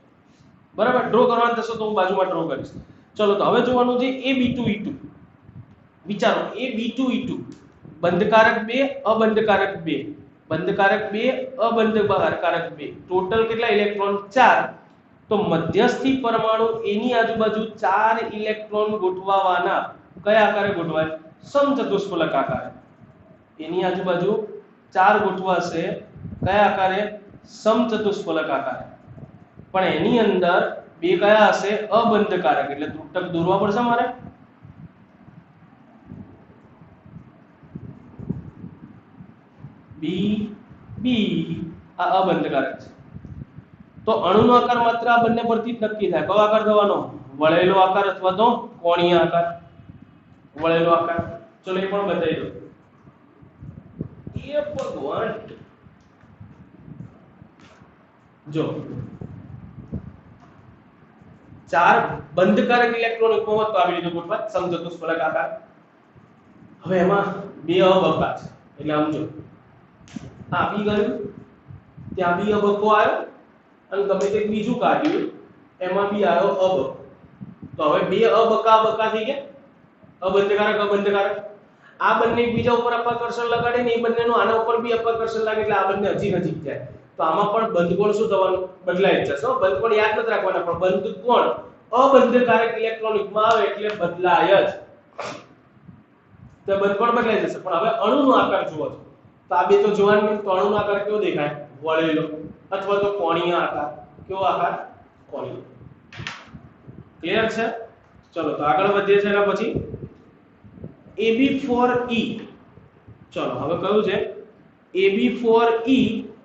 બરાબર? ડ્રો કરવાનું થશે તો હું બાજુમાં ડ્રો કરીશ. ચલો તો હવે જોવાનું છે AB2E2. વિચારો AB2E2 બંધકારક 2, અબંધકારક 2, બંધકારક 2, અબંધકારક 2, ટોટલ કેટલા ઇલેક્ટ્રોન? 4. તો મધ્યસ્થી પરમાણુ એની આજુબાજુ 4 ઇલેક્ટ્રોન ગોઠવવાના. કયા આકારે ગોઠવાય? સમચતુષ્ફલક આકારે. એની આજુબાજુ 4 ગોઠવાશે. કયા આકારે? સમચતુષ્ફલક આકારે. પણ એની અંદર 2 કયા હશે? અબંધકારક. એટલે તૂટક દોરવા પડશે મારે. બી બી આ અબંધકારક છે. તો અણુનો આકાર માત્ર આ બંને પરથી જ નક્કી થાય. કયો આકાર થવાનો? વળેલો આકાર અથવા તો કોણીય આકાર. વળેલો આકાર. ચલો એ પણ બતાવી દો. એ ભગવાન જો 4 બંધકારક ઇલેક્ટ્રોન યુગ્મો તો આવી રીતે ગોઠવાય સમચતુષ્ફલક આકાર. હવે એમાં 2 અબક્કા છે એટલે સમજો આ બી ગયું, ત્યાં બી અબક્કો આવ્યો અને ગમે તે બીજું કાઢ્યું એમાં બી આવ્યો અબક્કો. તો હવે 2 અબક્કા થઈ ગયા. અબંધકારક અબંધકારક. આ બંને એકબીજા ઉપર અપાકર્ષણ લગાડે ને એ બંનેનો આના ઉપર બી અપાકર્ષણ લાગે એટલે આ બંને હજી નજીક જાય. તો આમાં પણ બંધકોણ શું થવાનું? બદલાઈ જશે. બંધકોણ યાદ નથી રાખવાના પણ બંધકોણ અબંધકારક ઇલેક્ટ્રોનિકમાં આવે એટલે બદલાય જ, તો બંધ પણ બદલાઈ જશે. પણ હવે અણુનો આકાર જુઓ છો તો આ બે તો જોવાનું, તો અણુનો આકાર કેવો દેખાય? વળેલો અથવા તો કોણીય આકાર. કેવો આકાર? કોણીય. ક્લિયર છે? ચલો તો આગળ વધીએ છે. એના પછી Ab4E. ચલો હવે કયું છે? Ab4E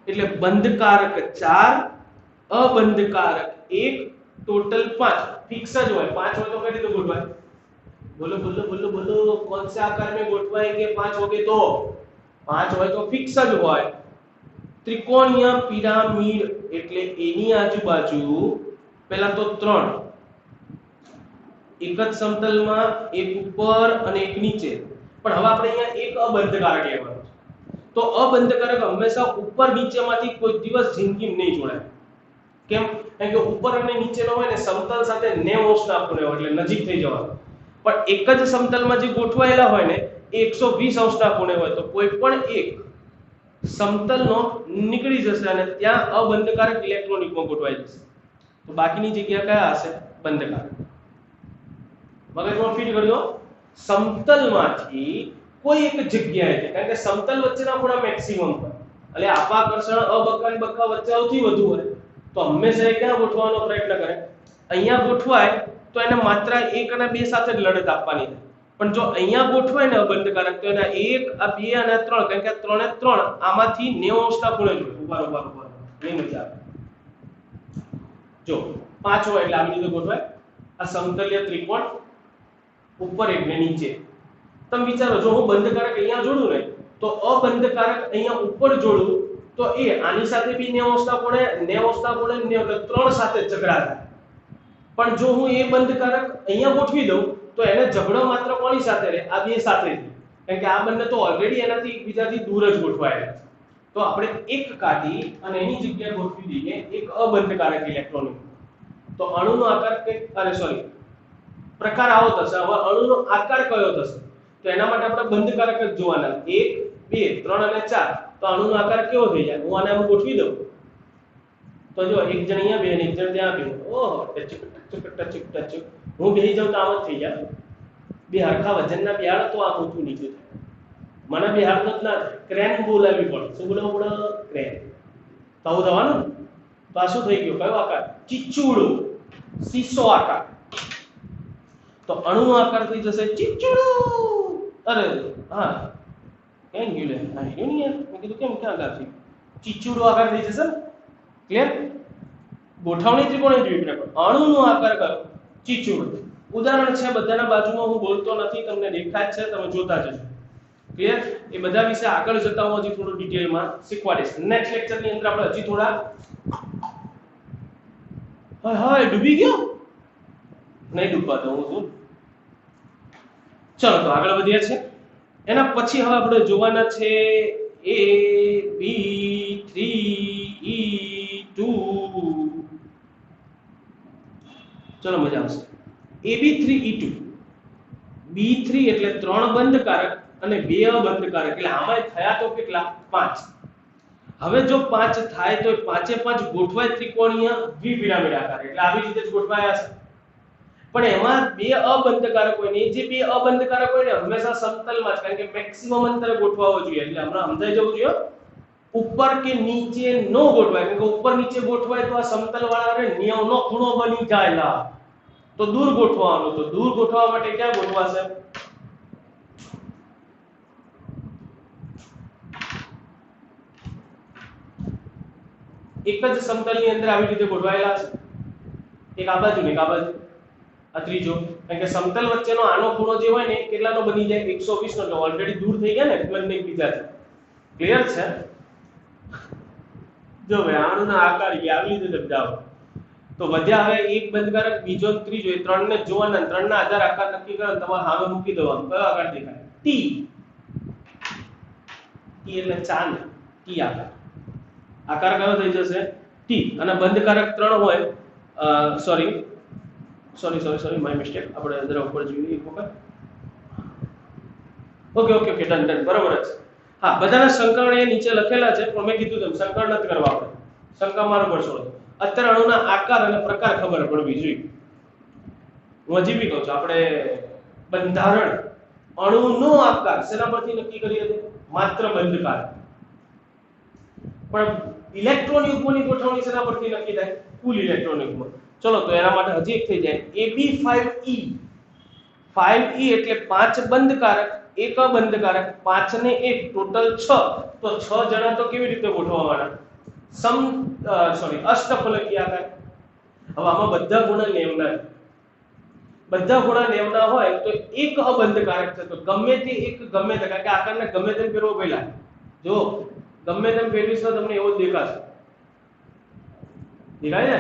એટલે બંધકારક 4, અબંધકારક 1, टोटल 5. फिक्स જ હોય. 5 હોય તો કઈ રીતે ગોઠવાય? બોલો બોલો બોલો બોલો, कौन से आकार में गोठवाएंगे? 5 हो गए तो 5 હોય તો ફિક્સ જ હોય. ત્રિકોણીય પિરામિડ એટલે એની આજુબાજુ પહેલા તો 3, એક જ સમતલમાં, એક ઉપર અને એક નીચે. પણ હવે આપણે અહીંયા એક અબંધકારક લેવાનો છે. તો અબંધકારક હંમેશા ઉપર નીચેમાંથી કોઈ દિવસ જિંદગી નહીં જોડાય. કેમ? કારણ કે ઉપર અને નીચેનો હોય ને સમતલ સાથે 90 અંશના ખૂણે હોય એટલે નજીક થઈ જવાનું. પણ એક જ સમતલમાં જે ગોઠવાયેલા હોય ને એ 120 અંશના ખૂણે હોય તો કોઈ પણ એક સમતલનો નીકળી જશે અને ત્યાં અબંધકારક ઇલેક્ટ્રોનિકમાં ગોઠવાઈ જશે. તો બાકીની જગ્યા કયા હશે? બંધકારક. મગજમાં ફીટ કરી દો. સમતલમાંથી કોઈ એક જગ્યાએ, કારણ કે સમતલ વચ્ચેના ખૂણા મેક્સિમમ હોય એટલે અપાકર્ષણ અબક્કા અને બક્કા વચ્ચે સૌથી વધુ હોય તો હંમેશા એ ક્યાં ગોઠવવાનો પ્રયત્ન કરે? અહીંયા ગોઠવાય તો એને માત્ર 1 અને 2 સાથે જ લડત આપવાની છે. પણ જો અહીંયા ગોઠવાય ને અબંધકારક તો એના 1 આ 2 અને 3, કારણ કે 3 એ 3 આમાંથી 90 અંશના ખૂણે જોઈએ. ઉભા નહીં મજા આવે. જો 5 હોય એટલે આવી રીતે ગોઠવાય. આ સમતલીય ત્રિકોણ ઉપર એક ને નીચે. તમે વિચારો જો હું બંધકારક અહીંયા જોડું ને તો અબંધકારક અહીંયા ઉપર જોડું તો એ આની સાથે બી 90 અંશના ખૂણે 3 સાથે ઝઘડા થાય. પણ જો હું એ બંધકારક અહીંયા ગોઠવી દઉં તો એને ઝઘડો માત્ર કોની સાથે રહે? આ બે સાથે જ. કારણ કે આ બંને તો ઓલરેડી એનાથી એકબીજાથી દૂર જ ગોઠવાયેલા છે. તો આપણે એક કાઢી અને એની જગ્યાએ ગોઠવી દઈએ એક અબંધકારક ઇલેક્ટ્રોનિક. તો અણુનો આકાર પ્રકાર આવો થશે. હવે અણુનો આકાર કયો થશે? તો એના માટે આપણે બંધકારક જ જોવાના. 1, 2, 3 અને 4. તો અણુનો આકાર કેવો થઈ જાય? હું આને આમ ગોઠવી દઉં તો જો એક જણ અહીંયા બે અને એક જણ ત્યાં બે. ઓહો, ટચુક હું બેહી જાઉં તો આમ જ થઈ જાય. બે હરખા વજનના બેહાડ તો આ ઊંચું નીચું થાય. મને બેહાડ જ ના ક્રેન બોલાવી પડે. શું બોલાવવું પડે? ક્રેન. તો આવું થવાનું. તો આ શું થઈ ગયું? કયો આકાર? ચીચુડો, સીસો આકાર. તો અણુનો આકાર થઈ જશે ચીચુડો. અરે હા કેમ ગયું લે? હા ગયું નહીં યાર. મેં કીધું કેમ ક્યાં આકાર થઈ? ચીચુડો આકાર થઈ જશે. ક્લિયર? ગોઠવણી ત્રિકોણની જોઈ આપણે. અણુનો આકાર કયો? ચીચુડો. ઉદાહરણ છે બધાના બાજુમાં, હું બોલતો નથી, તમને દેખાય છે, તમે જોતા જજો. ક્લિયર? એ બધા વિશે આગળ જતા હું હજી થોડું ડિટેલમાં શીખવાડીશ. નેક્સ્ટ લેક્ચરની અંદર આપણે હજી થોડા હા ડૂબી ગયો નહીં ડૂબવા દઉં હું. ચલો તો આગળ વધીએ છે. એના પછી હવે આપણે જોવાના છે Ab3E2. ચલો મજા આવશે. Ab3E2. B3 એટલે 3 બંધકારક અને 2 અબંધકારક. એટલે આમાં થયા તો કેટલા? 5. હવે જો 5 થાય તો 5 એ 5 ગોઠવાય ત્રિકોણીય દ્વિપિરામિડ આકાર. એટલે આવી રીતે જ ગોઠવાયા છે. પણ એમાં 2 અબંધકારક હોય ને, જે 2 અબંધકારક હોય ને હંમેશા સમતલમાં જ, કારણ કે મેક્સિમમ અંતરે ગોઠવાવો જોઈએ. એટલે હમણાં સમજાઈ જવું જોઈએ. ઉપર કે નીચે નો ગોઠવાય, કારણ કે ઉપર નીચે ગોઠવાય તો આ સમતલ વાળાને 90 નો ખૂણો બની જાય. તો દૂર ગોઠવવાનું. તો દૂર ગોઠવવા માટે ક્યાં ગોઠવાશે? એક જ સમતલની અંદર આવી રીતે ગોઠવાયેલા છે. એક આ બાજુ ને એક આ બાજુ. આ ત્રીજો, કારણ કે સમતલ વચ્ચેનો આનો ખૂણો જે હોય ને કેટલાનો બની જાય? 120 નો. ઓલરેડી દૂર થઈ ગયા ને એટલે એકબીજાથી. ક્લિયર છે? જો ભાઈ આણુના આકાર આવી રીતે સમજાવો. તો વધ્યા હવે એક બંધકારક, બીજો ત્રીજો, એ 3 ને જોવાના. 3 ના આધાર આકાર નક્કી કરો. તમારે સામે મૂકી દેવાનું. કયો આકાર દેખાય? ટી. ટી એટલે ચાંદ. ટી આકાર. આકાર કયો થઈ જશે? ટી. અને બંધકારક 3 હોય, સોરી માય મિસ્ટેક. આપણે અંદર ઉપર જોઈએ એક વખત. ઓકે ડન બરાબર છે. હા, બધાના સંકલન એ નીચે લખેલા છે, પણ મેં કીધું તેમ સંકલન નથી કરવા આપણે. શંકા મારો પડશો. અત્યારે અણુના આકાર અને પ્રકાર ખબર પડવી જોઈએ. હું હજી બી કહું છું, આપણે બંધારણ અણુનો આકાર શેના પરથી નક્કી કરીએ છીએ? માત્ર બંધકારક. પણ ઇલેક્ટ્રોન યુગ્મની ગોઠવણી શેના પરથી નક્કી થાય? કુલ ઇલેક્ટ્રોન યુગ્મ. ચલો તો એના માટે હજી એક થઈ જાય AB5E. 5E એટલે 5 બંધકારક, 1 અબંધકારક, 5 ને 1 ટોટલ 6. તો 6 જણા તો કેવી રીતે ગોઠવવાના? અષ્ટફલકી આકાર. હવે આમાં બધા ગુણ નેમના છે. બધા ગુણ નેમના હોય તો એક અબંધકારક છે, તો ગમે તે એક ગમે તે, કારણ કે આકારને ગમે તેમ ફેરવો પહેલા જો ગમે તેમ ફેરવીશ તો તમને એવો જ દેખાશે. દેખાય ને?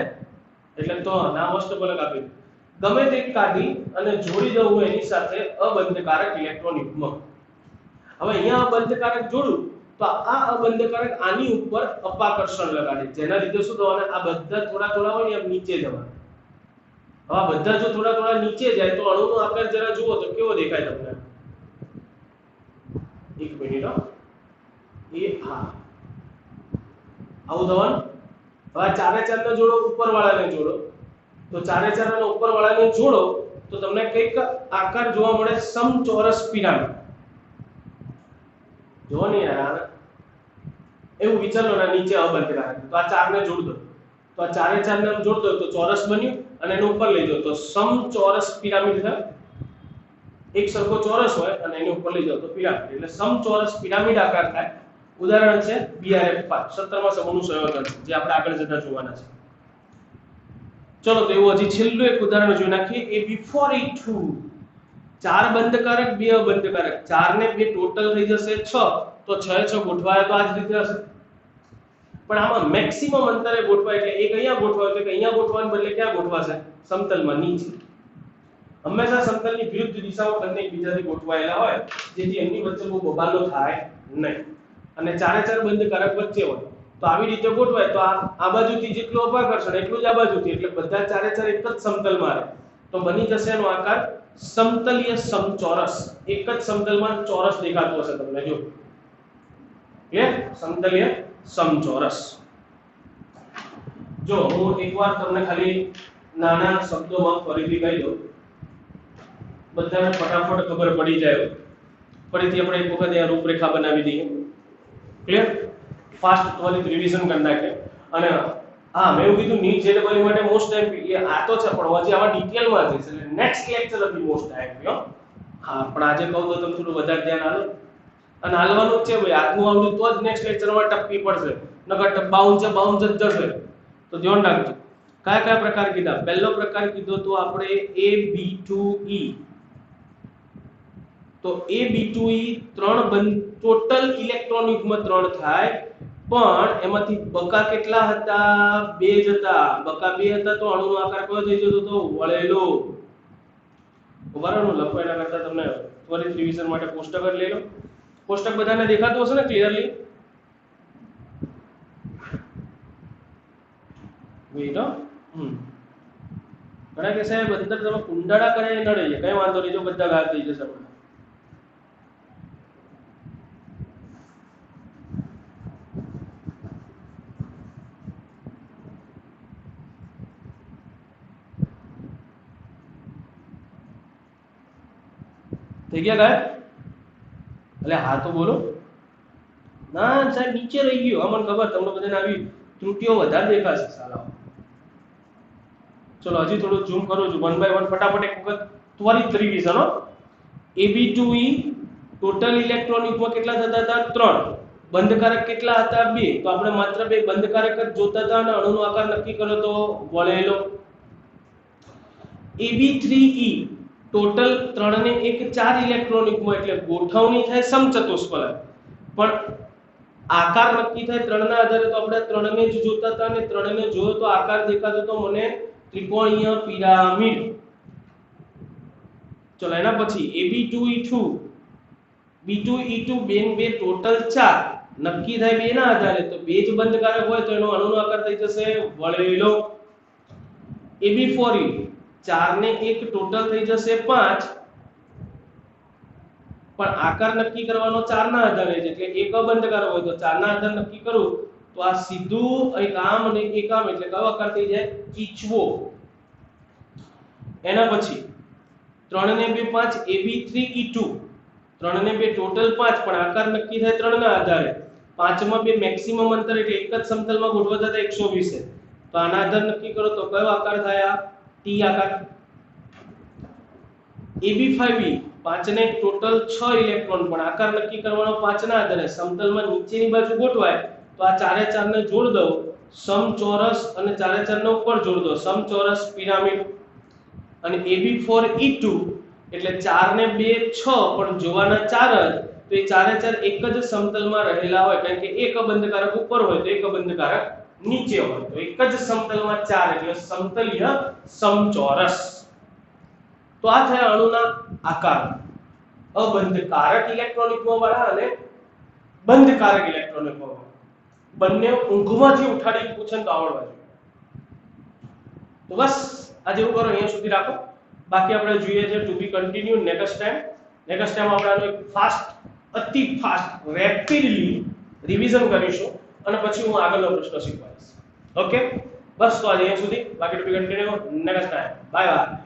એટલે તો નામ અષ્ટફલક આપી ગમે તે કાઢી અને જોડી દઉં હું એની સાથે અબંધકારક ઇલેક્ટ્રોન યુગ્મ. હવે અહીંયા અબંધકારક જોડું તો આ અબંધકારક આની ઉપર અપાકર્ષણ લગાડે, જેના લીધે શું થવાનું? આ બધા થોડા થોડા હોય ને એમ નીચે જવાના. હવે આ બધા જો થોડા થોડા નીચે જાય તો અણુનો આકાર જરા જુઓ તો કેવો દેખાય તમને? એક મિનિટ હો. એ હા આવું થવાનું. હવે ચારે ચારને જોડો, ઉપરવાળાને જોડો, તો ચારે ચારને ઉપરવાળાને જોડો તો તમને કઈક આકાર જોવા મળે, સમચોરસ પિરામિડ. જો ને યાર, એવું વિચારો ને નીચે અબંધકારક, તો આ ચારને જોડ દો, તો આ ચારે ચારને જોડ દો તો ચોરસ બન્યું, અને એનું ઉપર લઈ જાઓ તો સમચોરસ પિરામિડ થાય. એક સરખો ચોરસ હોય અને એની ઉપર લઈ જાઓ તો પિરામિડ, એટલે સમચોરસ પિરામિડ આકાર થાય. ઉદાહરણ છે BRF5 17મા સમૂહનું સંયોજન, જે આપણે આગળ જતા જોવાના છે. ચલો તો એવું હજી છેલ્લું એક ઉદાહરણ જોઈ નાખીએ. AB4E2 ચાર બંધકારક, બે અબંધકારક, 4 ને 2 ટોટલ થઈ જશે 6. તો 6 ગોઠવાય તો આ જ રીતે હશે. પણ આમાં મેક્સિમમ અંતરે ગોઠવાય, એટલે એક અહીંયા ગોઠવાય તો અહીંયા ગોઠવાને બદલે ક્યાં ગોઠવાશે? સમતલમાં નીચે. હંમેશા સમતલની વિરુદ્ધ દિશામાં બંને એકબીજાથી ગોઠવાયેલા હોય, જેથી એમની વચ્ચે બહુ બબાલો થાય નહીં. અને ચારે ચાર બંધકારક વચ્ચે હોય તો આવી રીતે ગોઠવાય તો આ બાજુથી જેટલું અપાકર્ષણ એટલું જ આ બાજુથી, એટલે બધા ચારે ચાર એક જ સમતલમાં રહે, તો બની જશે એનો આકાર સમતલીય સમચોરસ. એક જ સમતલમાં ચોરસ દેખાતું હશે તમને, જો કે સમતલીય સમચોરસ. જો હું એકવાર તમને ખાલી નાના શબ્દોમાં ફરીથી કહી દઉં, બધાને ફટાફટ ખબર પડી જાય. ફરીથી આપણે એક વખત આ રૂપરેખા બનાવી દઈએ. ક્લિયર? ફાસ્ટ ત્વરિત રિવિઝન કરી નાખે. અને હા, મેં એવું કીધું નીટ જેડબલ માટે મોસ્ટ આઈએમપી એ આ તો છે, પણ હજી આમાં ડિટેલમાં જઈશ એટલે નેક્સ્ટ લેક્ચર હતી મોસ્ટ આઈએમપી. હા, પણ આજે કહું તો તમે થોડું વધારે ધ્યાન આલો, અને હાલવાનું જ છે ભાઈ. આજનું આવડું તો જ નેક્સ્ટ લેક્ચરમાં ટપકી પડશે, નકર બાઉન્સ જ જશે. તો ધ્યાન રાખજો. કયા કયા પ્રકાર કીધા? પહેલો પ્રકાર કીધો તો આપણે AB2E. તો AB2E 3 બંધ ટોટલ ઇલેક્ટ્રોન યુગ્મ 3 થાય, પણ એમાંથી બકા કેટલા હતા? 2 જ હતા. બકા 2 હતા તો અણુનો આકાર કયો થઈ જતો હતો? વળેલો. ઉદાહરણ લખો એના કરતા તમને ત્વરિત રિવિઝન માટે કોષ્ટક જ લઈ લો. કોષ્ટક બધાને દેખાતું હશે ને ક્લિયરલી? વેઇટ હો. ઘણા કે સાહેબ અંદર તમે કુંડાળા કરે નડે છે, કઈ વાંધો નહીં, જો બધા ગાયબ થઈ જશે. થઈ ગયા ગાયબ? એટલે હા તો બોલો. ના સાહેબ નીચે રહી ગયો, અમને ખબર તમને બધાને આવી ત્રુટીઓ વધારે દેખાશે સાલા. ચલો હજી થોડું ઝૂમ કરું છું, 1 બાય 1 ફટાફટ એક વખત ત્વરિત રિવિઝન. AB2E ટોટલ ઇલેક્ટ્રોન યુગ્મ કેટલા થતા હતા? 3. બંધકારક કેટલા હતા? 2. તો આપણે માત્ર 2 બંધકારક જ જોતા હતા અને અણુનો આકાર નક્કી કર્યો તો વળેલો. AB3E ટોટલ 3 ને 1 4 ઇલેક્ટ્રોન યુગ્મ, એટલે ગોઠવણી થાય સમચતુષ્ફલક, પણ આકાર નક્કી થાય 3 ના આધારે. તો આપણે 3 ને જ જોતા હતા અને 3 ને જોયો તો આકાર દેખાતો તો મને ત્રિકોણીય પિરામિડ. ચલો એના પછી AB2E2 B2E2 2 ટોટલ 4 નક્કી થાય 2 ના આધારે, તો 2 જ બંધકારક હોય તો એનો અણુનો આકાર થઈ જશે વળેલો. AB4E 4 ને 1 ટોટલ થઈ જશે 5, પણ આકાર નક્કી કરવાનો 4 ના આધારે છે, એટલે એક અબંધકારક હોય તો 4 ના આધારે નક્કી કરું તો આ સીધું એક આમ અને એક આમ, એટલે કયો આકાર થઈ જાય? ચીચવો. એના પછી 3 ને 2 5 AB3 E2 3 ને 2 ટોટલ 5 પણ આકાર નક્કી થાય 3 ના આધારે 5 માં 2 મેક્સિમમ અંતર એટલે એક જ સમતલમાં ગોઠવાતા હતા 120 છે તો આના આધાર નક્કી કરો તો કયો આકાર થાય આ T આકાર AB5E 5 ને ટોટલ 6 ઇલેક્ટ્રોન પણ આકાર નક્કી કરવાનો 5 ના આધારે સમતલમાં નીચેની બાજુ ગોઠવાય તો આ ચારે ચાર ને જોડ દો સમચોરસ અને ચારે ચાર ને ઉપર જોડ દો સમચોરસ પિરામિડ અને AB4E2 એટલે 4 ને 2 6 પણ જોવાના 4 જ તો એ ચારે ચાર એક જ સમતલમાં રહેલા હોય કારણ કે એક અબંધકારક ઉપર હોય તો એક અબંધકારક નીચે હોય તો એક જ સમતલમાં 4 એટલે સમતલીય સમચોરસ તો આ થયા અણુના આકાર અબંધકારક ઇલેક્ટ્રોનિકમાં વાળા અને બંધકારક ઇલેક્ટ્રોનિકમાં વાળા બંને ઊંઘમાંથી ઉઠાડી પૂછે તો આવડવા જોઈએ તો બસ આજે એવું કરો અહીંયા સુધી રાખો બાકી આપણે જોઈએ છે two be continued next time આપણે આનો એક ફાસ્ટ અતિ ફાસ્ટ રેપિડલી રિવિઝન કરીશું અને પછી હું આગળનો પ્રશ્ન શીખવાડીશ ઓકે બસ તો આજે અહીંયા સુધી બાકી to be continued next time bye by